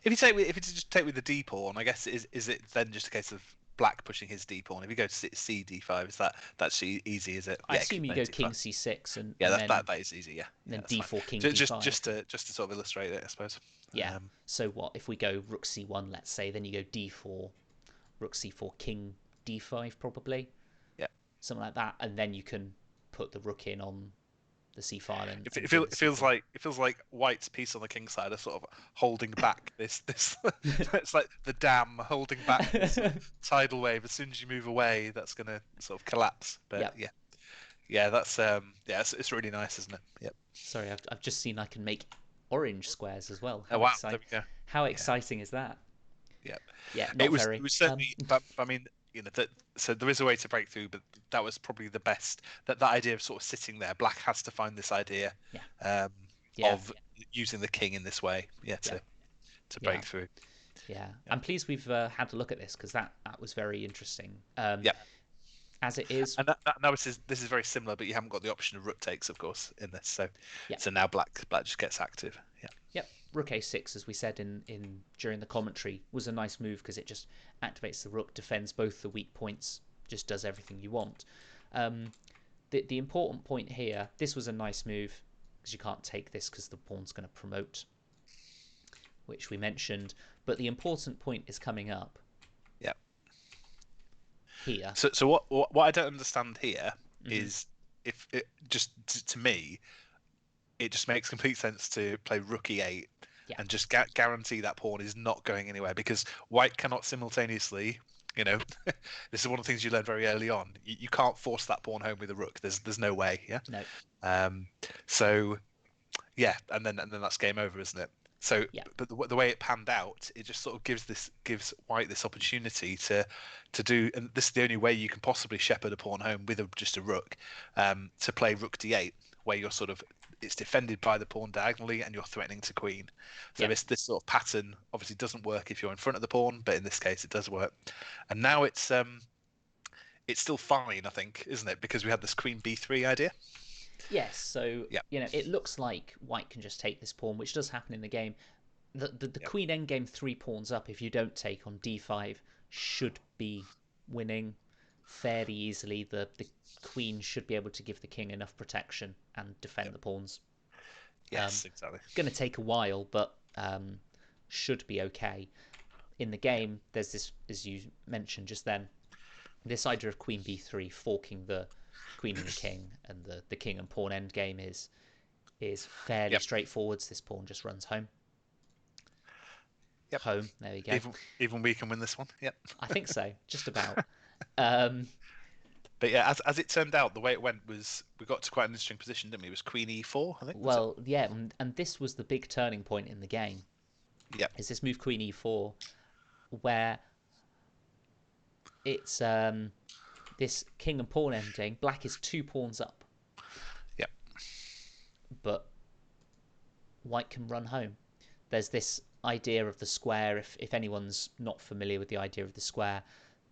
If you just take with the D pawn, I guess is it then just a case of black pushing his D pawn? If you go to C D5, is that's easy? Is it? I Yeah, assume you no, go D5. king c6 and, Yeah, and then that is easy. Yeah, yeah, then that's fine. d4 king Just d5. just to sort of illustrate it, I suppose. Yeah. Um, So what if we go rook c1? Let's say then you go d4, rook c4, king d5 probably yeah. something like that, and then you can put the rook in on the c file and It win the feels c4. like White's piece on the king side are sort of holding back this. It's like the dam holding back this tidal wave. As soon as you move away, that's going to sort of collapse. But Yep. yeah, yeah, that's yeah, it's really nice, isn't it? Yep. Sorry, I've just seen I can make orange squares as well. Oh wow, there we go. How Yeah. exciting is that? Yeah, Yeah, not it very. was certainly, but I mean, that so there is a way to break through, but that was probably the best. That idea of sort of sitting there, black has to find this idea, Yeah. um, Yeah. of using the king in this way, yeah, Yeah. to Yeah. break through. Yeah. Yeah, I'm pleased we've had a look at this because that was very interesting. yeah. As it is, And now this is very similar, but you haven't got the option of rook takes, of course, in this. So yeah. so now black just gets active. Yeah. Yep, rook a6, as we said in during the commentary, was a nice move because it just activates the rook, defends both the weak points, just does everything you want. Um, the important point here, this was a nice move because you can't take this because the pawn's going to promote, which we mentioned. But the important point is coming up Yeah. here. So what I don't understand here Hmm. is if it just to me it just makes complete sense to play rook e8 Yeah, and just guarantee that pawn is not going anywhere because white cannot simultaneously. You know, this is one of the things you learn very early on. You can't force that pawn home with a rook. There's no way. Yeah. no, Um, so yeah, and then that's game over, isn't it? So, yeah, but the way it panned out, it just sort of gives White this opportunity to do, and this is the only way you can possibly shepherd a pawn home with just a rook, to play rook d8, where you're sort of it's defended by the pawn diagonally and you're threatening to queen. So yeah. this sort of pattern obviously doesn't work if you're in front of the pawn, but in this case it does work. And now it's still fine, I think, isn't it? Because we had this queen b3 idea. Yes, so Yeah, it looks like white can just take this pawn, which does happen in the game. The yeah, queen endgame 3 pawns up, if you don't take on d5, should be winning fairly easily. The queen should be able to give the king enough protection and yeah. defend the pawns. Yes, exactly. Going to take a while, but should be okay. In the Yeah, game, there's this, as you mentioned just then, this idea of queen b3 forking the queen and the king, and the king and pawn endgame is fairly yeah, straightforward. This pawn just runs home. yep. Home. There we go. Even we can win this one. Yep. I think so. Just about. Um, But yeah, as it turned out, the way it went was we got to quite an interesting position, didn't we? It was Queen E4, I think, was it? well, yeah, and this was the big turning point in the game. Yep. Is this move Queen E4, where it's this king and pawn ending. Black is 2 pawns up, Yep. but white can run home. There's this idea of the square. If anyone's not familiar with the idea of the square,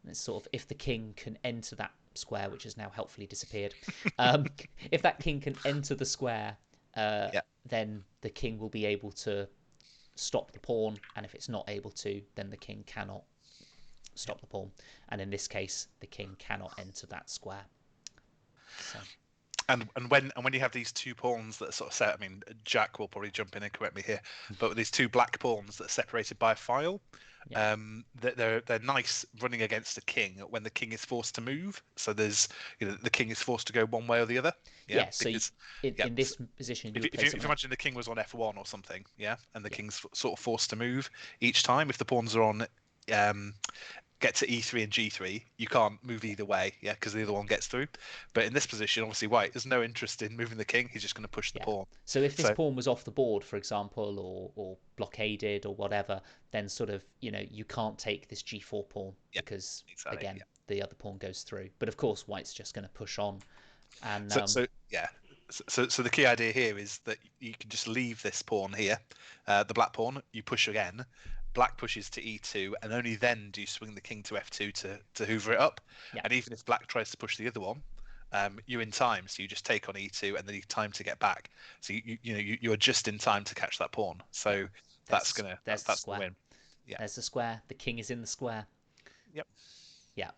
it's sort of if the king can enter that square, which has now helpfully disappeared. Um, if that king can enter the square, Yeah. then the king will be able to stop the pawn, and if it's not able to, then the king cannot Yep. stop the pawn. And in this case, the king cannot enter that square. So And when you have these two pawns that are sort of set, I mean, Jack will probably jump in and correct me here, but with these two black pawns that are separated by a file, yeah, they're nice running against the king when the king is forced to move. So there's the king is forced to go one way or the other. Yeah, yeah. So because in this position, you if would you, if play you, if you something like imagine the king was on f1 or something, yeah, and the yeah, king's sort of forced to move each time, if the pawns are on um, get to e3 and g3, you can't move yeah, either way, yeah, because the other one gets through. But in this position, obviously, white has no interest in moving the king. He's just going to push the yeah. pawn. So if this So pawn was off the board, for example, or blockaded or whatever, then sort of you can't take this g4 pawn yeah, because exactly. again Yeah. the other pawn goes through. But of course, white's just going to push on, and So yeah. So the key idea here is that you can just leave this pawn here, the black pawn. You push again. Black pushes to e2, and only then do you swing the king to f2 to hoover it up. yeah, And even if black tries to push the other one, you're in time, so you just take on e2, and then you have time to get back. So you're just in time to catch that pawn. yeah. So There's the that's the square. win. Yeah. There's the square. The king is in the square. Yep. Yeah,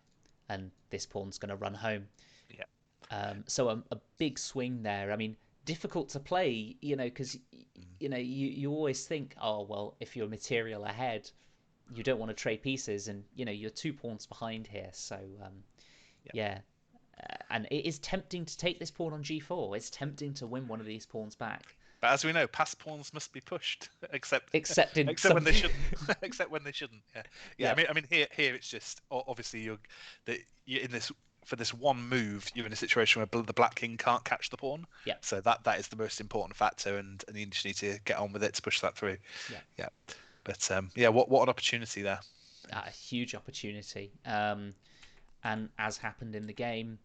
and this pawn's going to run home. Yeah. So a big swing there. I mean, difficult to play, because you always think, oh well, if you're material ahead, you don't want to trade pieces, and you're 2 pawns behind here. So Yeah. yeah, and it is tempting to take this pawn on g4. It's tempting to win one of these pawns back, But as we know, pass pawns must be pushed, except except in except when some. they shouldn't. Except when they shouldn't. Yeah, yeah. Yeah, I mean, here it's just obviously you're in this for this one move. You're in a situation where the black king can't catch the pawn, yeah, so that is the most important factor, and you just need to get on with it to push that through. yeah. Yeah, but yeah, what an opportunity there. A huge opportunity. And as happened in the game,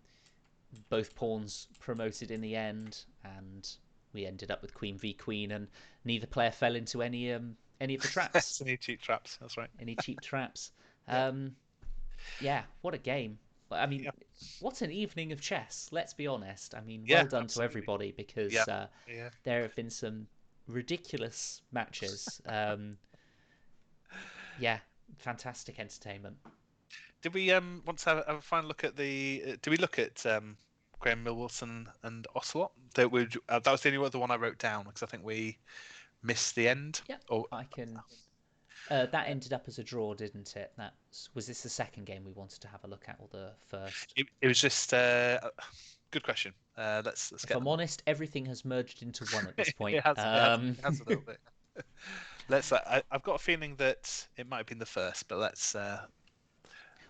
both pawns promoted in the end, and we ended up with queen v queen, and neither player fell into any of the traps, Any cheap traps. That's right. any cheap traps. Yeah, Um, yeah, what a game! I mean, yeah, what an evening of chess. Let's be honest. I mean, yeah. well done to Absolutely. everybody Yeah, because yeah, there have been some ridiculous matches. Yeah, fantastic entertainment. Did we want to have a final look at the? Did we look at Graham Millwalton and Ocelot? That was the only other one I wrote down because I think we missed the end. Yep, Or I can. That ended up as a draw, didn't it? That was this the second game we wanted to have a look at, or the first? it was just good question. Let's If get I'm them up. honest, everything has merged into one at this point. It has a little bit. Let's. I've got a feeling that it might have been the first, but let's.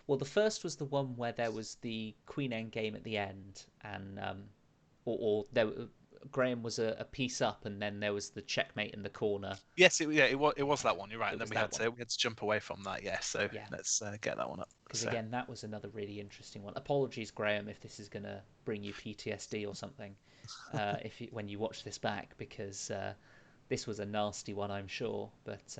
Well, the first was the one where there was the Queen End game at the end, and or there Graham was a piece up, and then there was the checkmate in the corner. Yes, it was that one. You're right. It And then was we had that one. to jump away from that. Yeah. So Yeah, let's get that one up. because So again, that was another really interesting one. Apologies, Graham, if this is gonna bring you PTSD or something, when you watch this back, because this was a nasty one, I'm sure. But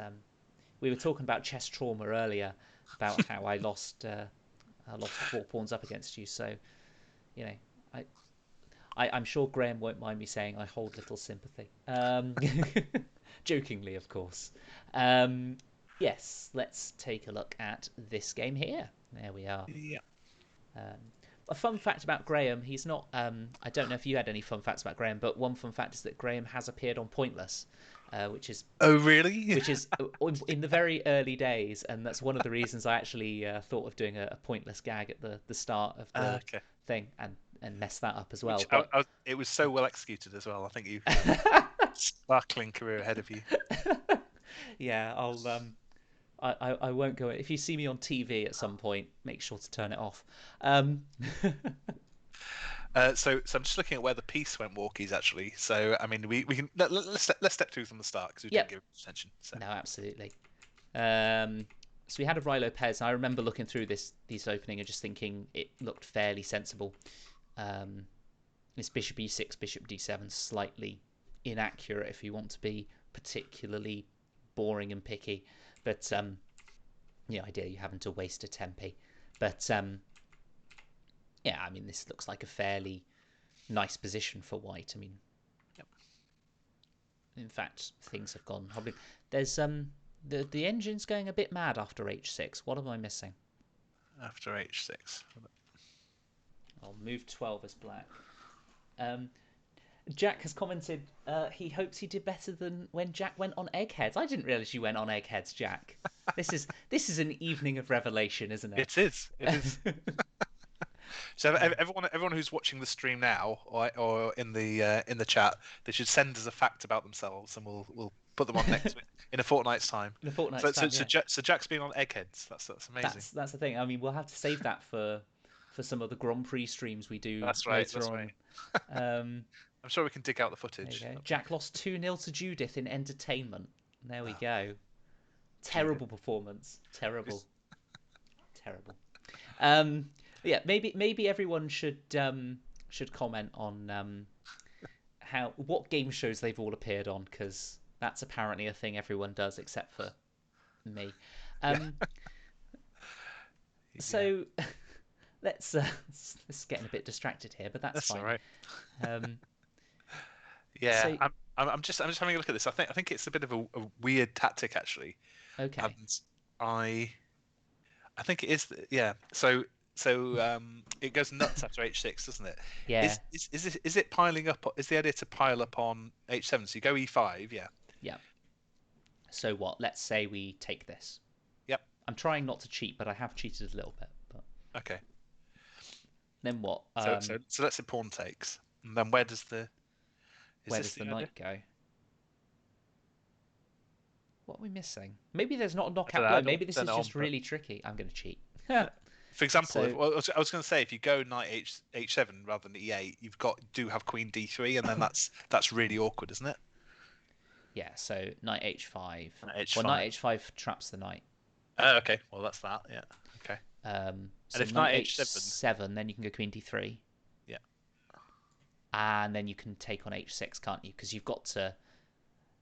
we were talking about chess trauma earlier, about how I lost 4 pawns up against you. So you know, I, I'm sure Graham won't mind me saying I hold little sympathy. Jokingly, of course. Um, yes, let's take a look at this game here. There we are. yeah. Um, a fun fact about Graham, he's not. I don't know if you had any fun facts about Graham, but one fun fact is that Graham has appeared on Pointless, which is Oh really? in the very early days, and that's one of the reasons I actually thought of doing a Pointless gag at the start of the Okay. thing, and mess that up as well. Which But it was so well executed as well. I think you've sparkling career ahead of you. yeah, I won't go. If you see me on TV at some point, make sure to turn it off. Um, So I'm just looking at where the piece went walkies actually. So I mean we can let's step through from the start because we didn't yep. give it attention. So No, absolutely. Um, so we had a Rai Lopez, and I remember looking through this opening and just thinking it looked fairly sensible. Um, this Bishop E6, Bishop D7, slightly inaccurate if you want to be particularly boring and picky, but ideally you having to waste a tempi. But yeah, I mean this looks like a fairly nice position for White. I mean, yep. in fact, things have gone probably. There's the engine's going a bit mad after H6. What am I missing? After H6. I'll move 12 as black. Um, Jack has commented he hopes he did better than when Jack went on eggheads. I didn't realise you went on eggheads, Jack. This is an evening of revelation, isn't it? It is. It is. So everyone who's watching the stream now or in the chat, they should send us a fact about themselves, and we'll put them on next in a fortnight's time. In a fortnight's So time, so, yeah. so Jack's been on Eggheads. That's amazing. That's the thing. I mean, we'll have to save that for some of the Grand Prix streams we do That's right. later That's on. right. I'm sure we can dig out the There you footage. go. Jack lost 2-0 to Judith in entertainment. There we Oh, go. Terrible performance. Terrible. It's- Terrible. Yeah, maybe everyone should comment on what game shows they've all appeared on, because that's apparently a thing everyone does except for me. Yeah. Um, Yeah. so let's getting a bit distracted here, but that's That's all fine. right. Um, Yeah, so I'm just having a look at this. I think it's a bit of a weird tactic actually, okay, and I think it is. Yeah. So it goes nuts after H6, doesn't it? yeah, Is it piling up? Is the idea to pile up on H7? So you go E5, yeah. yeah. So what? Let's say we take this. Yep. I'm trying not to cheat, but I have cheated a little bit. But Okay. then what? So let's say pawn takes, and then where does the is Where this does the the idea? knight go? What are we missing? Maybe there's not a I don't knockout know. blow. I Maybe don't this turn is it on, just but really tricky. I'm going to cheat. for example, So I was going to say if you go knight H7 rather than E8, you've got do have queen D3, and then that's really awkward, isn't it? yeah, so knight H5. Knight Well, H5. knight H5 traps the knight. Oh, okay. Well, that's that. Yeah. Okay. And So if knight knight H7, H7, then you can go queen D3, yeah. and then you can take on H6, can't you? Because you've got to.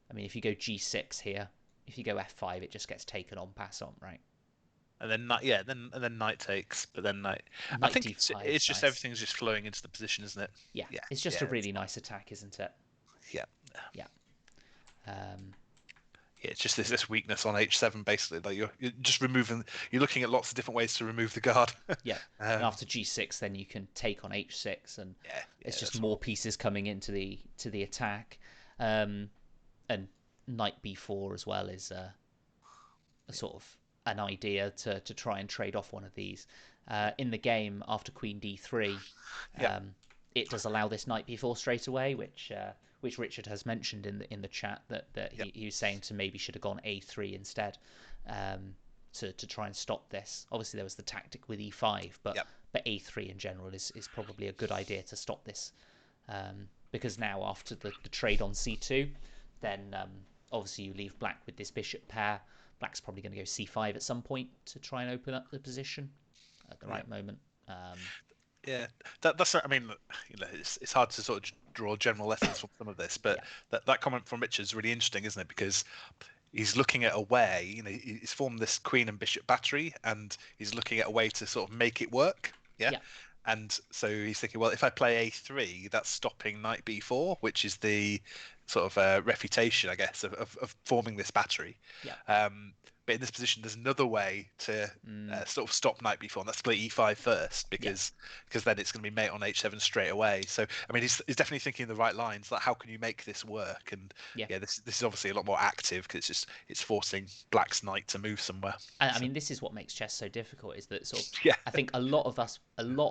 I mean, if you go G6 here, if you go F5, it just gets taken on, pass on, right? And then knight, yeah, then knight takes, but then knight. I Knight think D5 it's is just nice. everything's just flowing into the position, isn't it? Yeah, Yeah. it's just Yeah. a really nice attack, isn't it? Yeah. Yeah. Um, Yeah, it's just this weakness on H7 basically. Like you're just removing. You're looking at lots of different ways to remove the guard. yeah, and um, after G6, then you can take on H6, and yeah, it's yeah, just that's right. more pieces coming into the attack. Um, and Knight B4 as well is a sort of an idea to try and trade off one of these. In the game after Queen D3, Yeah, um, it does allow this Knight B4 straight away, which Richard has mentioned in the chat that yeah, he was saying to maybe should have gone A3 instead, um, to try and stop this. Obviously there was the tactic with E5, yeah, but A3 in general is probably a good idea to stop this, because now after the trade on C2, then obviously you leave black with this bishop pair. Black's probably going to go c5 at some point to try and open up the position at the yeah. right moment. Yeah, that's. I mean, it's hard to sort of draw general lessons from some of this, but Yeah, that comment from Richard is really interesting, isn't it? Because he's looking at a way. He's formed this queen and bishop battery, and he's looking at a way to sort of make it work. Yeah, yeah, and so he's thinking, well, if I play a3, that's stopping knight b4, which is the sort of refutation, I guess, of forming this battery. yeah. Um, but in this position, there's another way to Mm, sort of stop knight b4, and that's to play e5 first, yeah, because then it's going to be mate on h7 straight away. So I mean, he's definitely thinking the right lines. Like, how can you make this work? And yeah. yeah, this is obviously a lot more active because it's forcing black's knight to move somewhere. I So mean, this is what makes chess so difficult. Is that sort of yeah, I think a lot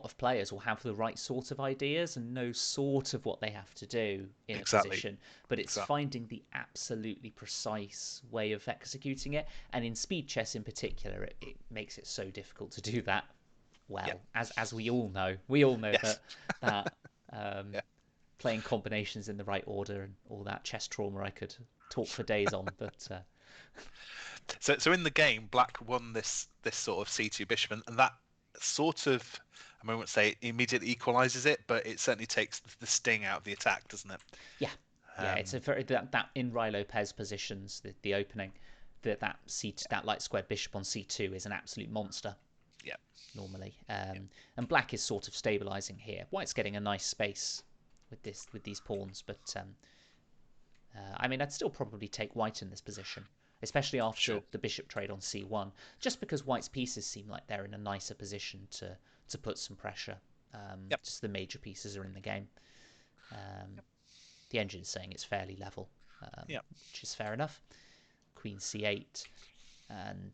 of players will have the right sort of ideas and know sort of what they have to do in a exactly, position, but it's exactly. finding the absolutely precise way of executing it. And in speed chess in particular, it makes it so difficult to do that Yeah, well, as we all know yes, that um, yeah. playing combinations in the right order and all that chess trauma I could talk for days on, but So in the game, Black won this sort of C2 bishop, and that sort of, I mean, I won't say it immediately equalizes it, but it certainly takes the sting out of the attack, doesn't it? yeah, yeah, it's a Um, very that in Rai Lopez positions the opening that light squared bishop on c2 is an absolute monster yeah, normally, yeah, and black is sort of stabilizing here. White's getting a nice space with these pawns, but I mean, I'd still probably take white in this position, especially after sure. the bishop trade on c1, just because white's pieces seem like they're in a nicer position to put some pressure. Yep, Just the major pieces are in the game. The engine's saying it's fairly level, yep, which is fair enough. Queen c8, and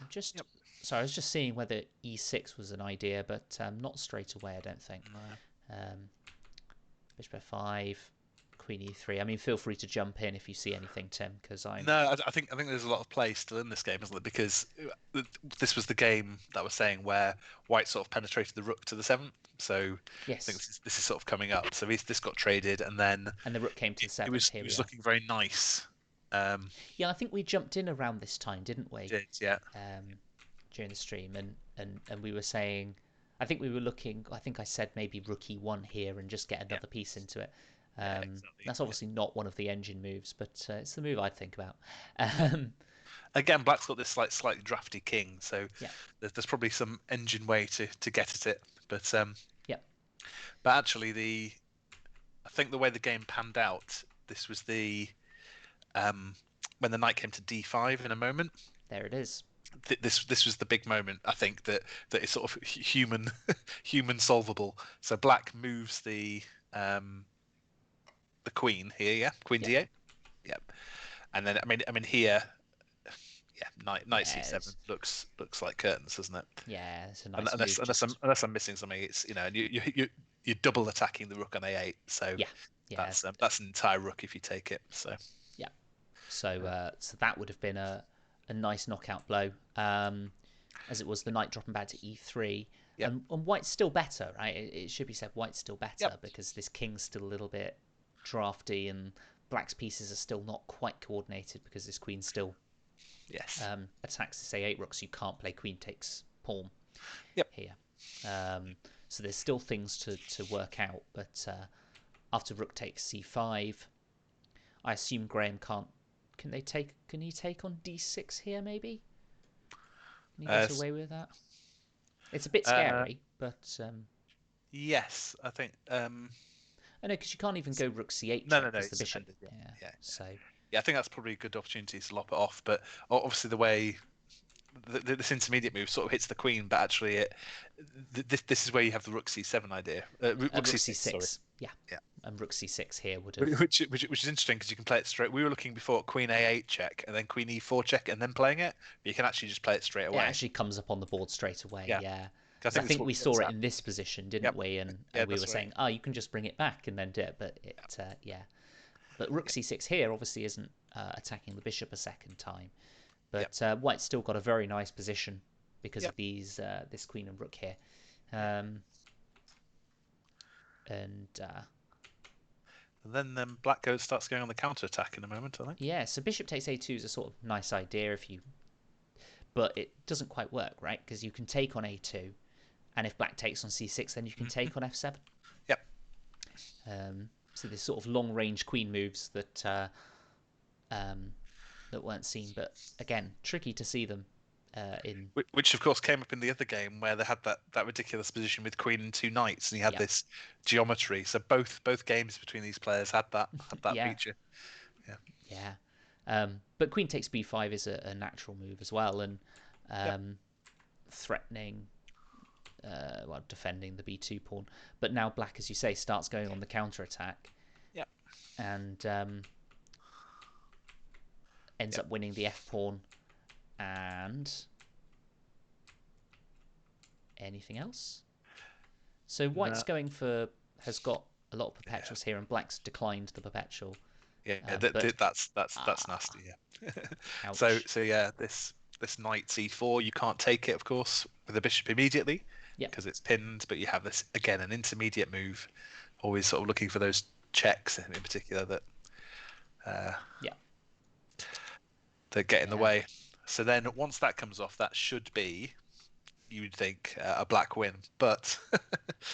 I'm just yep. sorry, I was just seeing whether e6 was an idea, but not straight away, I don't think. No. Um, Bishop f5, Queen e3. I mean, feel free to jump in if you see anything, Tim, because I'm. No, I think there's a lot of play still in this game, isn't there? Because this was the game that was saying where White sort of penetrated the rook to the seventh. So I think Yes, this is sort of coming up. So this got traded, and then and the rook came to the it seventh. was Here it we was are. looking very nice. Um, Yeah, I think we jumped in around this time, didn't we? did yeah, Um, During the stream, and we were saying, I think we were looking. I think I said maybe rook e1 here and just get yeah, another piece into it. yeah, exactly. That's Yeah. obviously not one of the engine moves, but it's the move I'd think about. Um, Again, Black's got this like slightly drafty king, so yeah, there's probably some engine way to get at it. yeah, But actually, the I think the way the game panned out, this was the um, when the knight came to d5 in a moment. there it is. This was the big moment. I think that is sort of human solvable. So Black moves the queen here, yeah, queen Yeah, d8, yeah, and then I mean here, yeah, knight yeah, c7 looks like curtains, doesn't it? yeah. It's a And nice move. Just unless I'm missing something, it's and you're double attacking the rook on a8, so yeah, yeah, that's an entire rook if you take it. So yeah. So uh, so that would have been a nice knockout blow. As it was the knight dropping back to e3, yep, and white's still better, right? It should be said white's still yep, better because this king's still a little bit drafty, and black's pieces are still not quite coordinated because this queen still yes, attacks this a8 rook, so you can't play queen takes pawn yep. here. Um, so there's still things to work out, but after rook takes c5, I assume Graham can't. Can they take? Can he take on d6 here? Maybe. Can he Uh, get away with that? It's a bit uh, scary, but yes, I think. I know because you can't even go rook c8 No, check no, no, because the it's bishop. defended. Yeah, Yeah. yeah, yeah. So Yeah, I think that's probably a good opportunity to lop it off. But obviously, the way this intermediate move sort of hits the queen, but actually, this is where you have the rook c7 idea. Rook rook c6, sorry. c6. Yeah. Yeah, And rook c6 here would have. which is interesting because you can play it straight. We were looking before at queen a8 check and then queen e4 check and then playing it. But you can actually just play it straight It away. actually comes up on the board straight away. Yeah, Yeah. I Because I think this is think what we what's saw it in happening. this position, didn't Yep. we? Yeah, And we were that's right. saying, oh, you can just bring it back and then do it. But yeah. But rook c6 here obviously isn't attacking the bishop a second time. Yep. But White's still got a very nice position because of Yep. these this queen and rook here. Yep. And And then black starts going on the counter attack in a moment, I think. yeah, so bishop takes a2 is a sort of nice idea if you, but it doesn't quite work, right? Because you can take on a2, and if black takes on c6, then you can Mm-hmm. take on f7. Yep. So there's sort of long range queen moves um, that weren't seen, but again, tricky to see them in. Which of course came up in the other game where they had that ridiculous position with queen and two knights, and you had Yeah, this geometry. So both games between these players had that yeah, feature. Yeah. yeah. But queen takes b5 is a natural move as well, and Yep. threatening, well, defending the b2 pawn. But now black, as you say, starts going on the counter attack, Yep. and ends Yep. up winning the f pawn. And anything else? So white's No. going for has got a lot of perpetuals here, and black's declined the perpetual. Yeah. But That's nasty. Yeah. So ouch. yeah, this knight c4, you can't take it, of course, with the bishop immediately Yeah, because it's pinned. But you have this again, an intermediate move, always sort of looking for those checks in particular uh, yeah, that get in the yeah. way. So then once that comes off, that should be, you'd think, a black win. But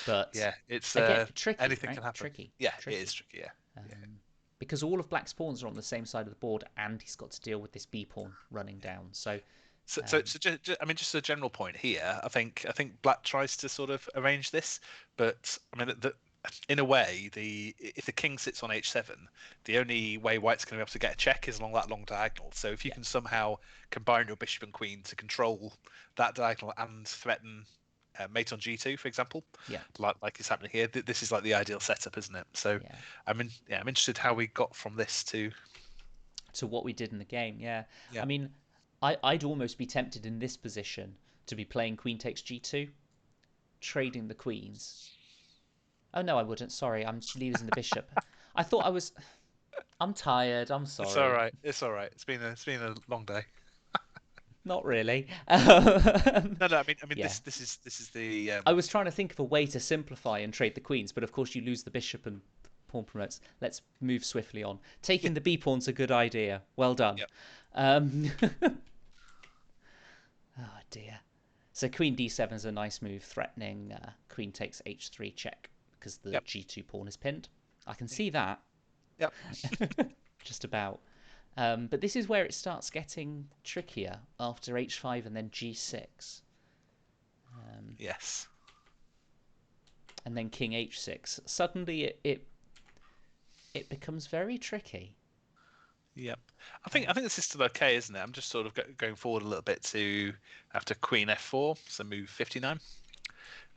But yeah, it's again, tricky, anything right? can happen. Tricky, Yeah, it is tricky. tricky. Yeah, yeah. Because all of black's pawns are on the same side of the board, and he's got to deal with this b pawn running down. So, I mean, just a general point here. I think Black tries to sort of arrange this, but I mean, in a way, if the king sits on h7, the only way White's going to be able to get a check is along that long diagonal. So if you yeah, can somehow combine your bishop and queen to control that diagonal and threaten mate on g2, for example, yeah, like is happening here, this is like the ideal setup, isn't it? So, yeah. I'm interested how we got from this to To what we did in the game, yeah. I yeah. mean, I'd almost be tempted in this position to be playing queen takes g2, trading the queens. Oh no, I wouldn't. Sorry, I'm losing the bishop. I thought I was. I'm tired. I'm It's all sorry. right. It's all right. It's been a long day. Not really. No, no. I mean, Yeah, this is the I was trying to think of a way to simplify and trade the queens, but of course you lose the bishop and pawn promotes. Let's move swiftly on. yeah, Taking the b pawn's a good idea. Well done. yep, Um, oh dear. So queen d7 is a nice move, threatening queen takes h3 check because the yep, g2 pawn is pinned. I can see that yep. just about. But this is where it starts getting trickier after h5 and then g6. Yes. And then king h6. Suddenly it becomes very tricky. Yep. I think this is still okay, isn't it? I'm just sort of going forward a little bit to after queen f4, so move 59.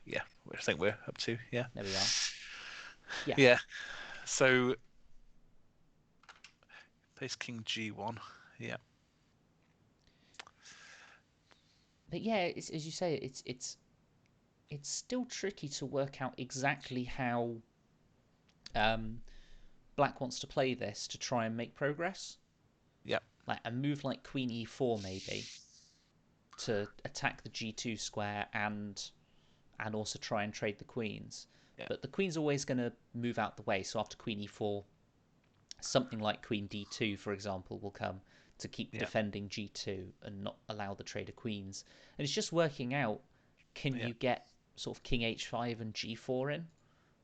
Yeah, which I think we're up to. Yeah. There we are. Yeah. Yeah. So place king g1. Yeah. But yeah, as you say, it's still tricky to work out exactly how um, Black wants to play this to try and make progress. Yep. Like a move like Queen e4 maybe to attack the g2 square and also try and trade the queens. Yeah. But the queen's always going to move out the way. So after Queen e4, something like Queen d2, for example, will come to keep Yeah. defending g2 and not allow the trade of queens. And it's just working out, can Yeah. you get sort of King h5 and g4 in,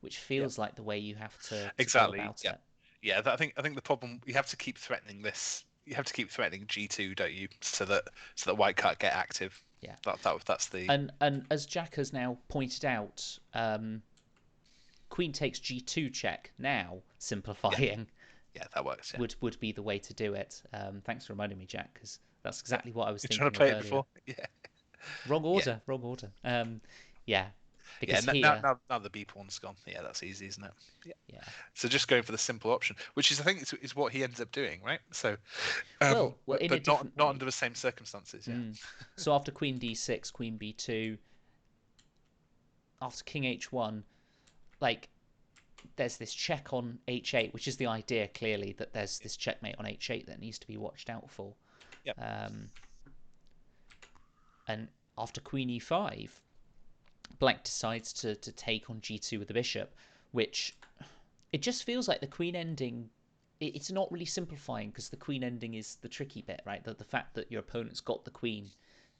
which Yep. feels like the way you have to go Exactly. about Yep. it. Yeah. I think the problem, you have to keep threatening this. You have to keep threatening g2, don't you? So that white can't get active. Yeah. That's the And as Jack has now pointed out, queen takes g2 check now, Yeah, simplifying yeah, that works. Yeah. would be the way to do it. Thanks for reminding me, Jack, because that's Yeah. exactly what I was You're trying thinking to of play it earlier. before? Yeah. Wrong Yeah. order, wrong order. Yeah, Yeah. because Now, here, now the B pawn's gone. Yeah, that's easy, isn't it? Yeah. yeah. So just going for the simple option, which is I think is what he ends up doing, right? So, Well, in a but not different not way. under the same circumstances. Yeah. Mm. So after queen d6, queen b2, after king h1, like there's this check on h8, which is the idea clearly that there's this checkmate on h8 that needs to be watched out for. Yep. Um, and after queen e5, black decides to take on g2 with the bishop, which it just feels like the queen ending. It's not really simplifying because the queen ending is the tricky bit, right? The fact that your opponent's got the queen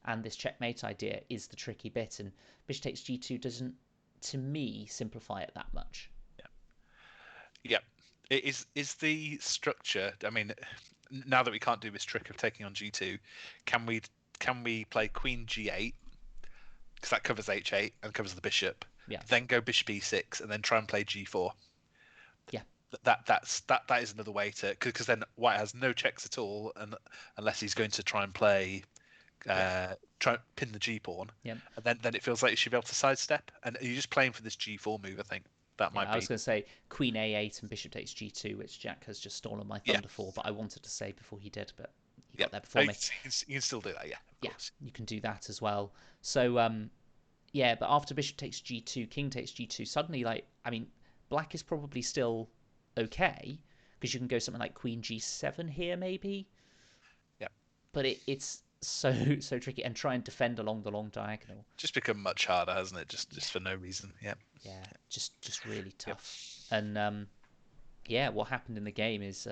and this checkmate idea is the tricky bit, and bishop takes g2 doesn't, to me, simplify it that much. Yeah. Yeah. It is the structure. I mean, now that we can't do this trick of taking on g2, can we play queen g8 because that covers h8 and covers the bishop, Yeah, then go bishop e6 and then try and play g4. yeah, That is another way to, because then white has no checks at all, and unless he's going to try and play yeah, try and pin the g pawn, yeah. and then it feels like you should be able to sidestep, and you're just playing for this g4 move. I think that Yeah, might I was be. going to say queen a8 and bishop takes g2, which Jack has just stolen my Yeah, thunder for, but I wanted to say before he did, but he yeah. got there Oh, before me. you can still do that. Yeah, of Yeah, course. you can do that as well. So, yeah, but after bishop takes g2, king takes g2, suddenly, like, I mean, black is probably still okay because you can go something like queen g7 here, maybe, Yeah, but it's so so tricky and try and defend along the long diagonal. just become much harder, hasn't it? Yeah, Just for no reason. Yeah, yeah, just really yep, tough. And yeah, what happened in the game is,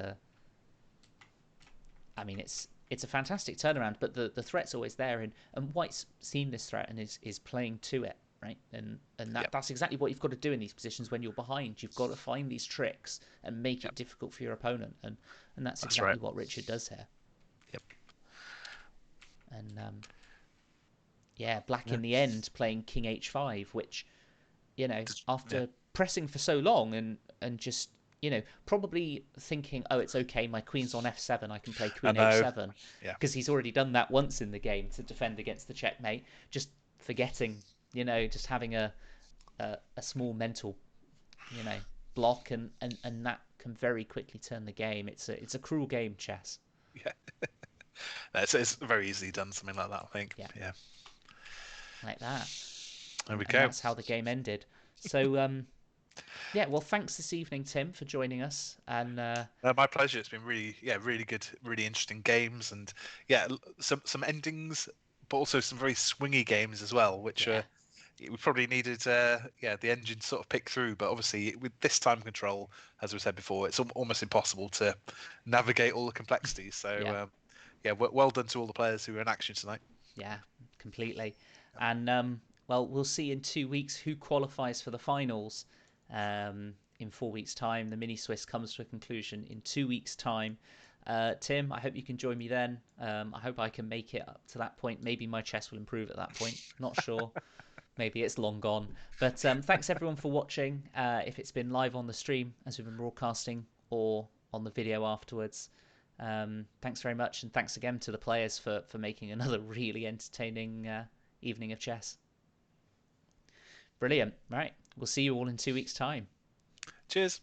I mean, it's a fantastic turnaround, but the threat's always there, and White's seen this threat and is playing to it, right? And yep, that's exactly what you've got to do in these positions when you're behind. You've got to find these tricks and make yep. it difficult for your opponent, and that's That's right. exactly what Richard does here. Yep. And yeah, Black Yeah. in the end playing King H5, which Yeah. after pressing for so long and just probably thinking, oh, it's okay, my queen's on f7, I can play I queen know. h7, Yeah. because he's already done that once in the game to defend against the checkmate, just forgetting, just having a small mental, you know, block, and that can very quickly turn the game. It's a cruel game, chess. Yeah. It's very easily done, something like that, I think. Yeah, Yeah. like that. There we And go. that's how the game ended. So yeah, well, thanks this evening, Tim, for joining us. And My pleasure. It's been really, yeah, really good, really interesting games, and yeah, some endings, but also some very swingy games as well, which yeah, we probably needed, yeah, the engine sort of pick through. But obviously, with this time control, as we said before, it's almost impossible to navigate all the complexities. yeah, So, yeah, well done to all the players who were in action tonight. yeah, completely. And well, we'll see in 2 weeks who qualifies for the finals. In 4 weeks' time, the mini Swiss comes to a conclusion in 2 weeks' time. Tim, I hope you can join me then. I hope I can make it up to that point. Maybe my chess will improve at that point. Not sure. Maybe it's long gone. But thanks everyone for watching. If it's been live on the stream as we've been broadcasting or on the video afterwards, thanks very much. And thanks again to the players for making another really entertaining evening of chess. Brilliant. Right. We'll see you all in 2 weeks' time. Cheers.